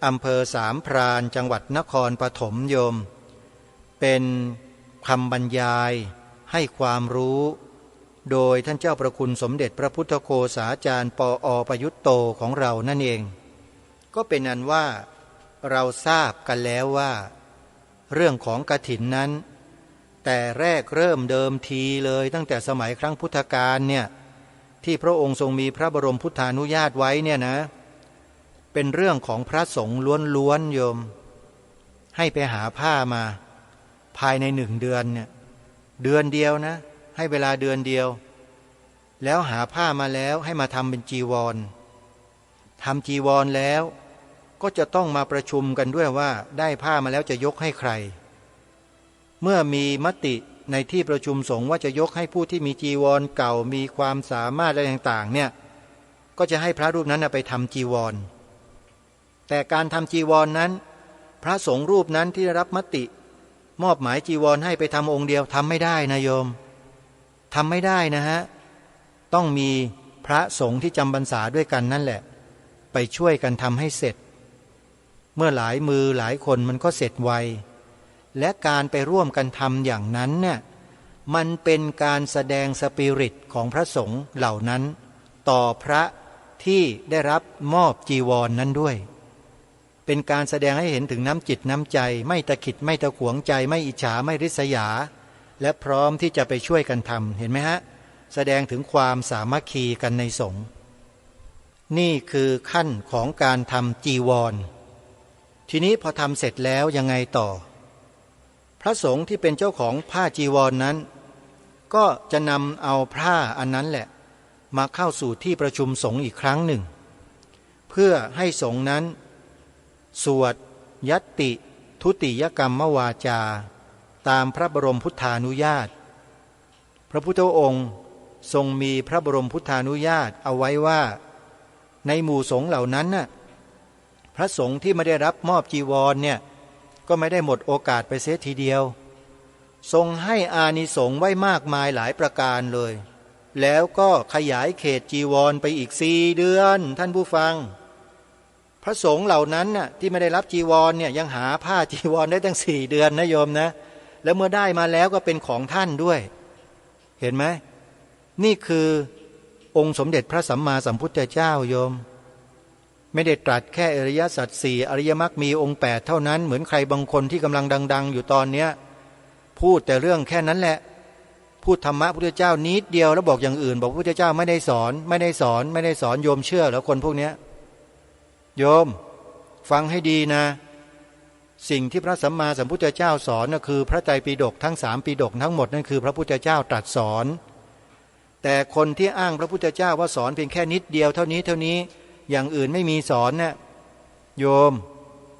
อำเภอสามพรานจังหวัดนครปฐมโยมเป็นคำบรรยายให้ความรู้โดยท่านเจ้าประคุณสมเด็จพระพุทธโฆษาจารย์ปอ.ประยุตโตของเรานั่นเองก็เป็นอันว่าเราทราบกันแล้วว่าเรื่องของกฐินนั้นแต่แรกเริ่มเดิมทีเลยตั้งแต่สมัยครั้งพุทธกาลเนี่ยที่พระองค์ทรงมีพระบรมพุทธานุญาตไว้เนี่ยนะเป็นเรื่องของพระสงฆ์ล้วนๆโยม ให้ไปหาผ้ามาภายใน1 เดือนเนี่ยเดือนเดียวนะให้เวลาเดือนเดียวแล้วหาผ้ามาแล้วให้มาทำเป็นจีวรทำจีวรแล้วก็จะต้องมาประชุมกันด้วยว่าได้ผ้ามาแล้วจะยกให้ใครเมื่อมีมติในที่ประชุมสงฆ์ว่าจะยกให้ผู้ที่มีจีวรเก่ามีความสามารถอะไรต่างๆเนี่ยก็จะให้พระรูปนั้นไปทำจีวรแต่การทำจีวรนั้นพระสงฆ์รูปนั้นที่ได้รับมติมอบหมายจีวรให้ไปทำองค์เดียวทำไม่ได้นะโยมทำไม่ได้นะฮะต้องมีพระสงฆ์ที่จำพรรษาด้วยกันนั่นแหละไปช่วยกันทำให้เสร็จเมื่อหลายมือหลายคนมันก็เสร็จไวและการไปร่วมกันทำอย่างนั้นเนี่ยมันเป็นการแสดงสปิริตของพระสงฆ์เหล่านั้นต่อพระที่ได้รับมอบจีวร นั้นด้วยเป็นการแสดงให้เห็นถึงน้ำจิตน้ำใจไม่ตะขิดไม่ตะขวงใจไม่อิจฉาไม่ริษยาและพร้อมที่จะไปช่วยกันทำเห็นไหมฮะแสดงถึงความสามัคคีกันในสงฆ์นี่คือขั้นของการทำจีวรทีนี้พอทำเสร็จแล้วยังไงต่อพระสงฆ์ที่เป็นเจ้าของผ้าจีวร นั้นก็จะนำเอาผ้าอันนั้นแหละมาเข้าสู่ที่ประชุมสงฆ์อีกครั้งหนึ่งเพื่อให้สงฆ์นั้นสวดยัตติทุติยกรรมวาจาตามพระบรมพุทธานุญาตพระพุทธองค์ทรงมีพระบรมพุทธานุญาตเอาไว้ว่าในหมู่สงฆ์เหล่านั้นน่ะพระสงฆ์ที่ไม่ได้รับมอบจีวรเนี่ยก็ไม่ได้หมดโอกาสไปเสียทีเดียวทรงให้อานิสงส์ไว้มากมายหลายประการเลยแล้วก็ขยายเขตจีวรไปอีก4 เดือนท่านผู้ฟังพระสงฆ์เหล่านั้นน่ะที่ไม่ได้รับจีวรเนี่ยยังหาผ้าจีวรได้ตั้ง4 เดือนนะโยมนะแล้วเมื่อได้มาแล้วก็เป็นของท่านด้วยเห็นไหมนี่คือองค์สมเด็จพระสัมมาสัมพุทธเจ้าโยมไม่ได้ตรัสแค่อริยสัจ4อริยมรรคมีองค์8เท่านั้นเหมือนใครบางคนที่กำลังดังๆอยู่ตอนเนี้ยพูดแต่เรื่องแค่นั้นแหละพูดธรรมะพุทธเจ้านิดเดียวแล้วบอกอย่างอื่นบอกพุทธเจ้าไม่ได้สอนไม่ได้สอนโยมเชื่อแล้วคนพวกเนี้ยโยมฟังให้ดีนะสิ่งที่พระสัมมาสัมพุทธเจ้าสอนก็คือพระไตรปิฎกทั้ง3ปิฎกทั้งหมดนั่นคือพระพุทธเจ้าตรัสสอนแต่คนที่อ้างพระพุทธเจ้าว่าสอนเพียงแค่นิดเดียวเท่านี้อย่างอื่นไม่มีสอนเนี่ยโ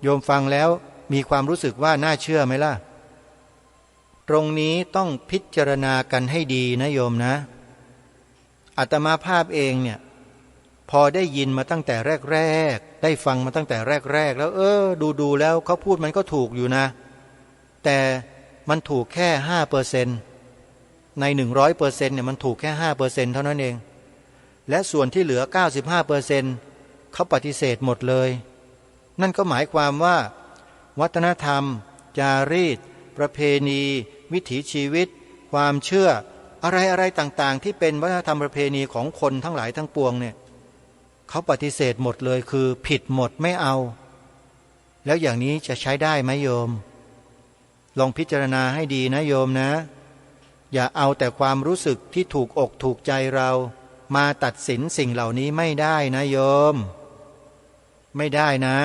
ยมฟังแล้วมีความรู้สึกว่าน่าเชื่อไหมล่ะตรงนี้ต้องพิจารณากันให้ดีนะโยมนะอาตมาภาพเองเนี่ยพอได้ยินมาตั้งแต่แรกได้ฟังมาตั้งแต่แรกแล้วดูแล้วเขาพูดมันก็ถูกอยู่นะแต่มันถูกแค่ 5% ใน 100% เนี่ยมันถูกแค่ 5% เท่านั้นเองและส่วนที่เหลือ 95% เขาปฏิเสธหมดเลยนั่นก็หมายความว่าวัฒนธรรมจารีตประเพณีวิถีชีวิตความเชื่ออะไรต่างๆที่เป็นวัฒนธรรมประเพณีของคนทั้งหลายทั้งปวงเนี่ยเขาปฏิเสธหมดเลยคือผิดหมดไม่เอาแล้วอย่างนี้จะใช้ได้ไหมโยมลองพิจารณาให้ดีนะโยมนะอย่าเอาแต่ความรู้สึกที่ถูกอกถูกใจเรามาตัดสินสิ่งเหล่านี้ไม่ได้นะโยมไม่ได้นะ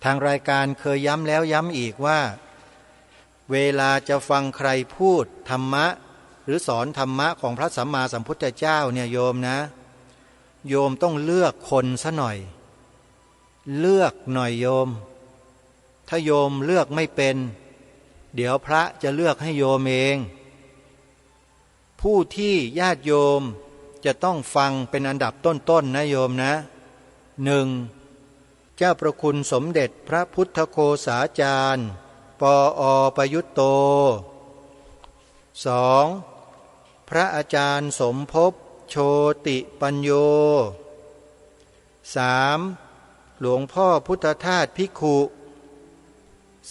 ทางรายการเคยย้ำแล้วย้ำอีกว่าเวลาจะฟังใครพูดธรรมะหรือสอนธรรมะของพระสัมมาสัมพุทธเจ้าเนี่ยโยมนะโยมต้องเลือกคนซะหน่อยเลือกหน่อยโยมถ้าโยมเลือกไม่เป็นเดี๋ยวพระจะเลือกให้โยมเองผู้ที่ญาติโยมจะต้องฟังเป็นอันดับต้นๆนะโยมนะ 1. เจ้าประคุณสมเด็จพระพุทธโฆษาจารย์ปอ.ประยุตโต 2. พระอาจารย์สมภพโชติปัญโย 3. หลวงพ่อพุทธทาสภิกขุ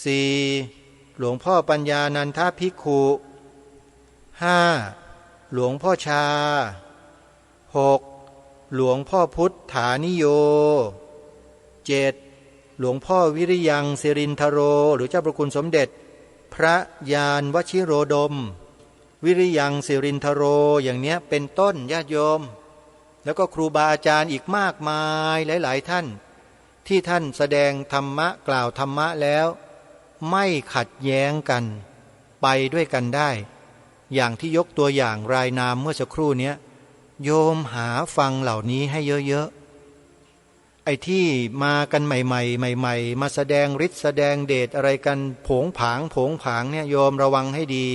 4. หลวงพ่อปัญญานันทภิกขุ 5. หลวงพ่อชา 6. หลวงพ่อพุทธานิโย 7. หลวงพ่อวิริยังสิรินทโรหรือเจ้าประคุณสมเด็จพระยานวชิโรดมวิริยังสิรินทโรอย่างเนี้ยเป็นต้นญาติโยมแล้วก็ครูบาอาจารย์อีกมากมายหลายๆท่านที่ท่านแสดงธรรมะกล่าวธรรมะแล้ว ไม่ขัดแย้งกันไปด้วยกันได้อย่างที่ยกตัวอย่างรายนามเมื่อสักครู่นี้โยมหาฟังเหล่านี้ให้เยอะๆไอ้ที่มากันใหม่ๆใหม่ๆมาแสดงฤทธิ์แสดงเดชอะไรกันโผงผางเนี่ยโยมระวังให้ดี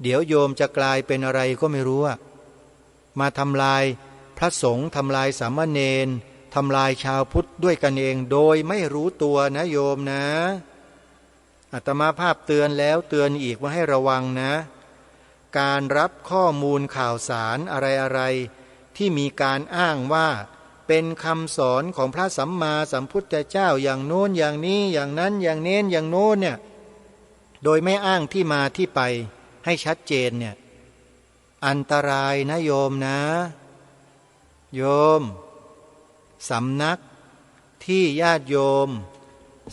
เดี๋ยวโยมจะกลายเป็นอะไรก็ไม่รู้มาทำลายพระสงฆ์ทำลายสามเณรทำลายชาวพุทธด้วยกันเองโดยไม่รู้ตัวนะโยมนะอาตมาภาพเตือนแล้วเตือนอีกว่าให้ระวังนะการรับข้อมูลข่าวสารอะไรๆที่มีการอ้างว่าเป็นคำสอนของพระสัมมาสัมพุทธเจ้าอย่างโน้นอย่างนี้อย่างนั้นอย่างเน้นอย่างโน้นเนี่ยโดยไม่อ้างที่มาที่ไปให้ชัดเจนเนี่ยอันตรายนะโยมนะโยมสำนักที่ญาติโยม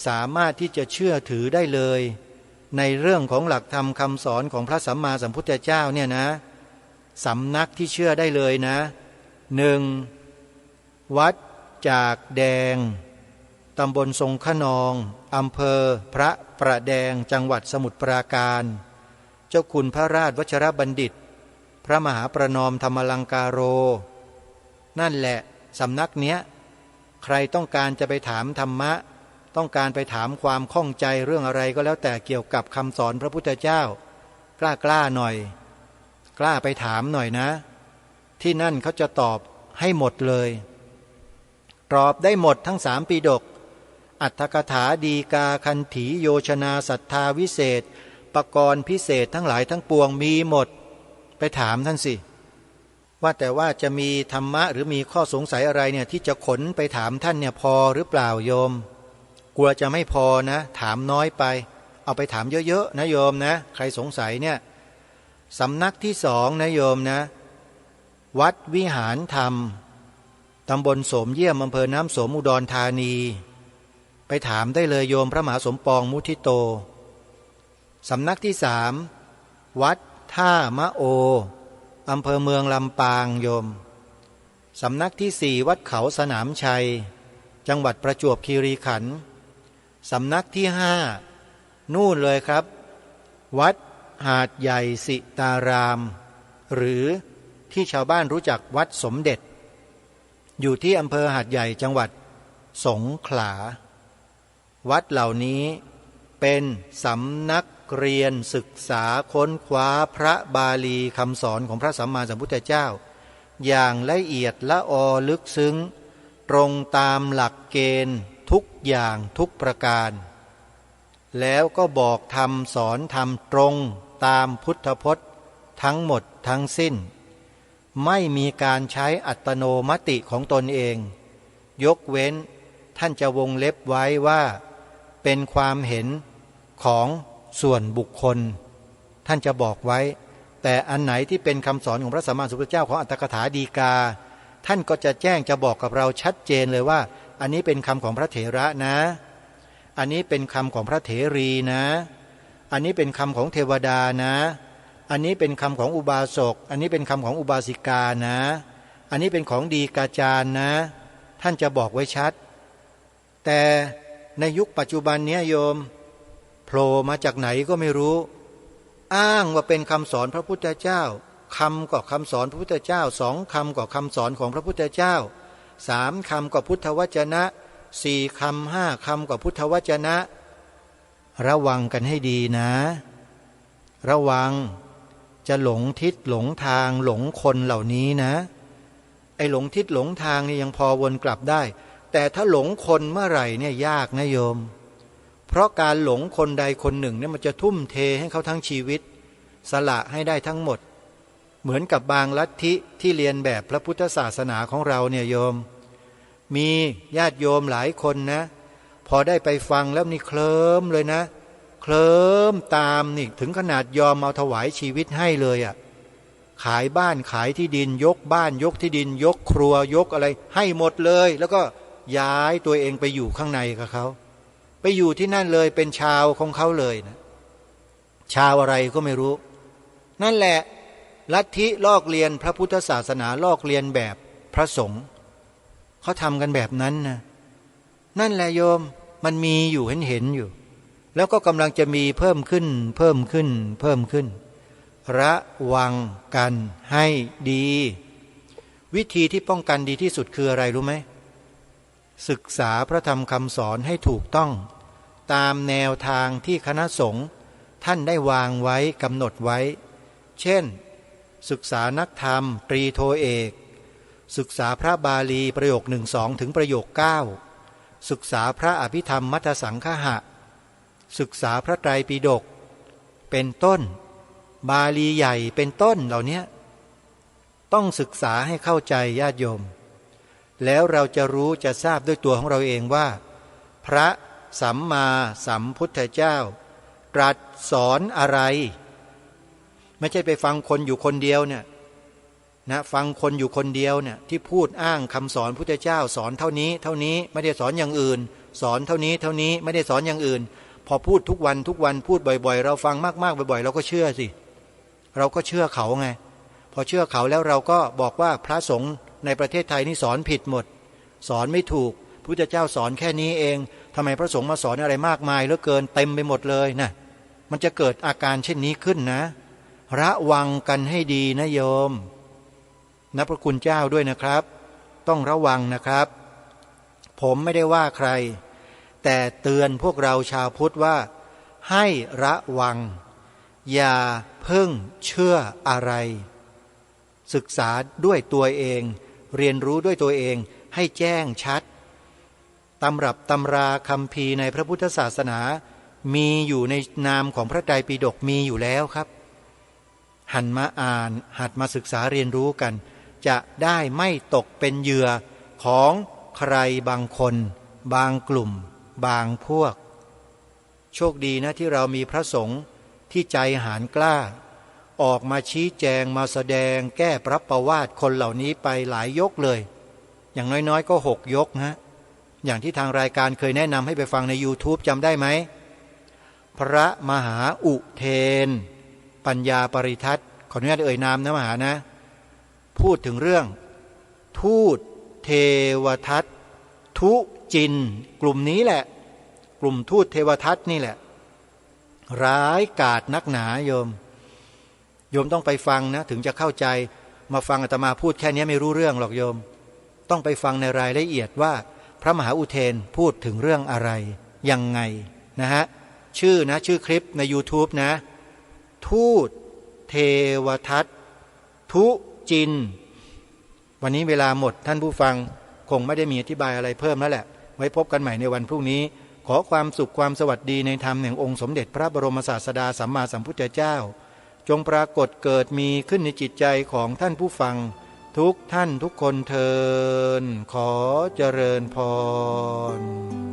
สามารถที่จะเชื่อถือได้เลยในเรื่องของหลักธรรมคำสอนของพระสัมมาสัมพุทธเจ้าเนี่ยนะสำนักที่เชื่อได้เลยนะ1วัดจากแดงตำบลทรงขนองอำเภอพระประแดงจังหวัดสมุทรปราการเจ้าคุณพระราชวชรบัณฑิตพระมหาประนอมธรรมลังการโรนั่นแหละสำนักเนี้ยใครต้องการจะไปถามธรรมะต้องการไปถามความข้องใจเรื่องอะไรก็แล้วแต่เกี่ยวกับคำสอนพระพุทธเจ้ากล้าหน่อยกล้าไปถามหน่อยนะที่นั่นเขาจะตอบให้หมดเลยตอบได้หมดทั้ง3 ปีฎกอรรถกถาดีกาคันถีโยชนาศรัทธาวิเศษปกรณ์พิเศษทั้งหลายทั้งปวงมีหมดไปถามท่านสิว่าแต่ว่าจะมีธรรมะหรือมีข้อสงสัยอะไรเนี่ยที่จะขนไปถามท่านเนี่ยพอหรือเปล่าโยมกลัวจะไม่พอนะถามน้อยไปเอาไปถามเยอะๆนะโยมนะใครสงสัยเนี่ยสำนักที่2นะโยมนะวัดวิหารธรรมตำบลโสมเยี่ยมอำเภอน้ำโสมอุดรธานีไปถามได้เลยโยมพระมหาสมปองมุทิโตสำนักที่3วัดท่ามะโออำเภอเมืองลำปางโยมสำนักที่4วัดเขาสนามชัยจังหวัดประจวบคีรีขันธ์สำนักที่5นู่นเลยครับวัดหาดใหญ่สิตารามหรือที่ชาวบ้านรู้จักวัดสมเด็จอยู่ที่อำเภอหาดใหญ่จังหวัดสงขลาวัดเหล่านี้เป็นสำนักเรียนศึกษาค้นคว้าพระบาลีคำสอนของพระสัมมาสัมพุทธเจ้าอย่างละเอียดละออลึกซึ้งตรงตามหลักเกณฑ์ทุกอย่างทุกประการแล้วก็บอกธรรมสอนธรรมตรงตามพุทธพจน์ทั้งหมดทั้งสิ้นไม่มีการใช้อัตโนมัติของตนเองยกเว้นท่านจะวงเล็บไว้ว่าเป็นความเห็นของส่วนบุคคลท่านจะบอกไว้แต่อันไหนที่เป็นคำสอนของพระสัมมาสัมพุทธเจ้าของอรรถกถาดีกาท่านก็จะแจ้งจะบอกกับเราชัดเจนเลยว่าอันนี้เป็นคำของพระเถระนะอันนี้เป็นคำของพระเถรีนะอันนี้เป็นคำของเทวดานะอันนี้เป็นคำของอุบาสกอันนี้เป็นคำของอุบาสิกานะอันนี้เป็นของดีกาจารย์นะท่านจะบอกไว้ชัดแต่ในยุคปัจจุบันนี้โยมโผล่มาจากไหนก็ไม่รู้อ้างว่าเป็นคำสอนพระพุทธเจ้าคำก็คำสอนพระพุทธเจ้า2 คำก็คำสอนของพระพุทธเจ้า3 คำก็พุทธวจนะ4 คำ5 คำก็พุทธวจนะระวังกันให้ดีนะระวังจะหลงทิศหลงทางหลงคนเหล่านี้นะไอ้หลงทิศหลงทางนี่ยังพอวนกลับได้แต่ถ้าหลงคนเมื่อไหร่เนี่ยยากนะโยมเพราะการหลงคนใดคนหนึ่งเนี่ยมันจะทุ่มเทให้เขาทั้งชีวิตสละให้ได้ทั้งหมดเหมือนกับบางลัทธิที่เรียนแบบพระพุทธศาสนาของเราเนี่ยโยมมีญาติโยมหลายคนนะพอได้ไปฟังแล้วนี่เคลิ้มเลยนะเคลิ้มตามนี่ถึงขนาดยอมเอาถวายชีวิตให้เลยอ่ะขายบ้านขายที่ดินยกบ้านยกที่ดินยกครัวยกอะไรให้หมดเลยแล้วก็ย้ายตัวเองไปอยู่ข้างในกับเขาไปอยู่ที่นั่นเลยเป็นชาวของเขาเลยนะชาวอะไรก็ไม่รู้นั่นแหละลัทธิลอกเลียนพระพุทธศาสนาลอกเลียนแบบพระสงฆ์เขาทำกันแบบนั้นนะนั่นแหละโยมมันมีอยู่เห็นอยู่ แล้วก็กำลังจะมีเพิ่มขึ้นเพิ่มขึ้นเพิ่มขึ้นระวังกันให้ดีวิธีที่ป้องกันดีที่สุดคืออะไรรู้ไหมศึกษาพระธรรมคำสอนให้ถูกต้องตามแนวทางที่คณะสงฆ์ท่านได้วางไว้กำหนดไว้เช่นศึกษานักธรรมตรีโทเอกศึกษาพระบาลีประโยค 1-2 ถึงประโยค 9ศึกษาพระอภิธรรมมัทธสังคหะศึกษาพระไตรปิฎกเป็นต้นบาลีใหญ่เป็นต้นเหล่านี้ต้องศึกษาให้เข้าใจญาติโยมแล้วเราจะรู้จะทราบด้วยตัวของเราเองว่าพระสัมมาสัมพุทธเจ้าตรัสสอนอะไรไม่ใช่ไปฟังคนอยู่คนเดียวเนี่ยนะฟังคนอยู่คนเดียวเนี่ยที่พูดอ้างคำสอนพุทธเจ้าสอนเท่านี้เท่านี้ไม่ได้สอนอย่างอื่นสอนเท่านี้เท่านี้ไม่ได้สอนอย่างอื่นพอพูดทุกวันพูดบ่อยๆเราฟังมากๆบ่อยๆเราก็เชื่อสิเราก็เชื่อเขาไงพอเชื่อเขาแล้วเราก็บอกว่าพระสงฆ์ในประเทศไทยนี่สอนผิดหมดสอนไม่ถูกพุทธเจ้าสอนแค่นี้เองทำไมพระสงฆ์มาสอนอะไรมากมายเหลือเกินเต็มไปหมดเลยนะมันจะเกิดอาการเช่นนี้ขึ้นนะระวังกันให้ดีนะโยมนับพระคุณเจ้าด้วยนะครับต้องระวังนะครับผมไม่ได้ว่าใครแต่เตือนพวกเราชาวพุทธว่าให้ระวังอย่าเพิ่งเชื่ออะไรศึกษาด้วยตัวเองเรียนรู้ด้วยตัวเองให้แจ้งชัดตำรับตำราคัมภีร์ในพระพุทธศาสนามีอยู่ในนามของพระไตรปิฎกมีอยู่แล้วครับหันมาอ่านหัดมาศึกษาเรียนรู้กันจะได้ไม่ตกเป็นเหยื่อของใครบางคนบางกลุ่มบางพวกโชคดีนะที่เรามีพระสงฆ์ที่ใจหาญกล้าออกมาชี้แจงมาแสดงแก้ปรับประวาทคนเหล่านี้ไปหลายยกเลยอย่างน้อยๆก็6 ยกนะอย่างที่ทางรายการเคยแนะนำให้ไปฟังใน YouTube จำได้ไหมพระมหาอุเทนปัญญาปริทัศน์ขออนุญาตเอ่ยนามนะมหานะพูดถึงเรื่องทูตเทวทัตทุจินกลุ่มนี้แหละกลุ่มทูตเทวทัตนี่แหละร้ายกาจนักหนาโยมต้องไปฟังนะถึงจะเข้าใจมาฟังอาตมาพูดแค่นี้ไม่รู้เรื่องหรอกโยมต้องไปฟังในรายละเอียดว่าพระมหาอุเทนพูดถึงเรื่องอะไรยังไงนะฮะชื่อคลิปใน YouTube นะทูตเทวทัตทุจินวันนี้เวลาหมดท่านผู้ฟังคงไม่ได้มีอธิบายอะไรเพิ่มแล้วแหละไว้พบกันใหม่ในวันพรุ่งนี้ขอความสุขความสวัสดีในธรรมแห่งองค์สมเด็จพระบรมศาสดาสัมมาสัมพุทธเจ้าจงปรากฏเกิดมีขึ้นในจิตใจของท่านผู้ฟังทุกท่านทุกคนเทินขอเจริญพร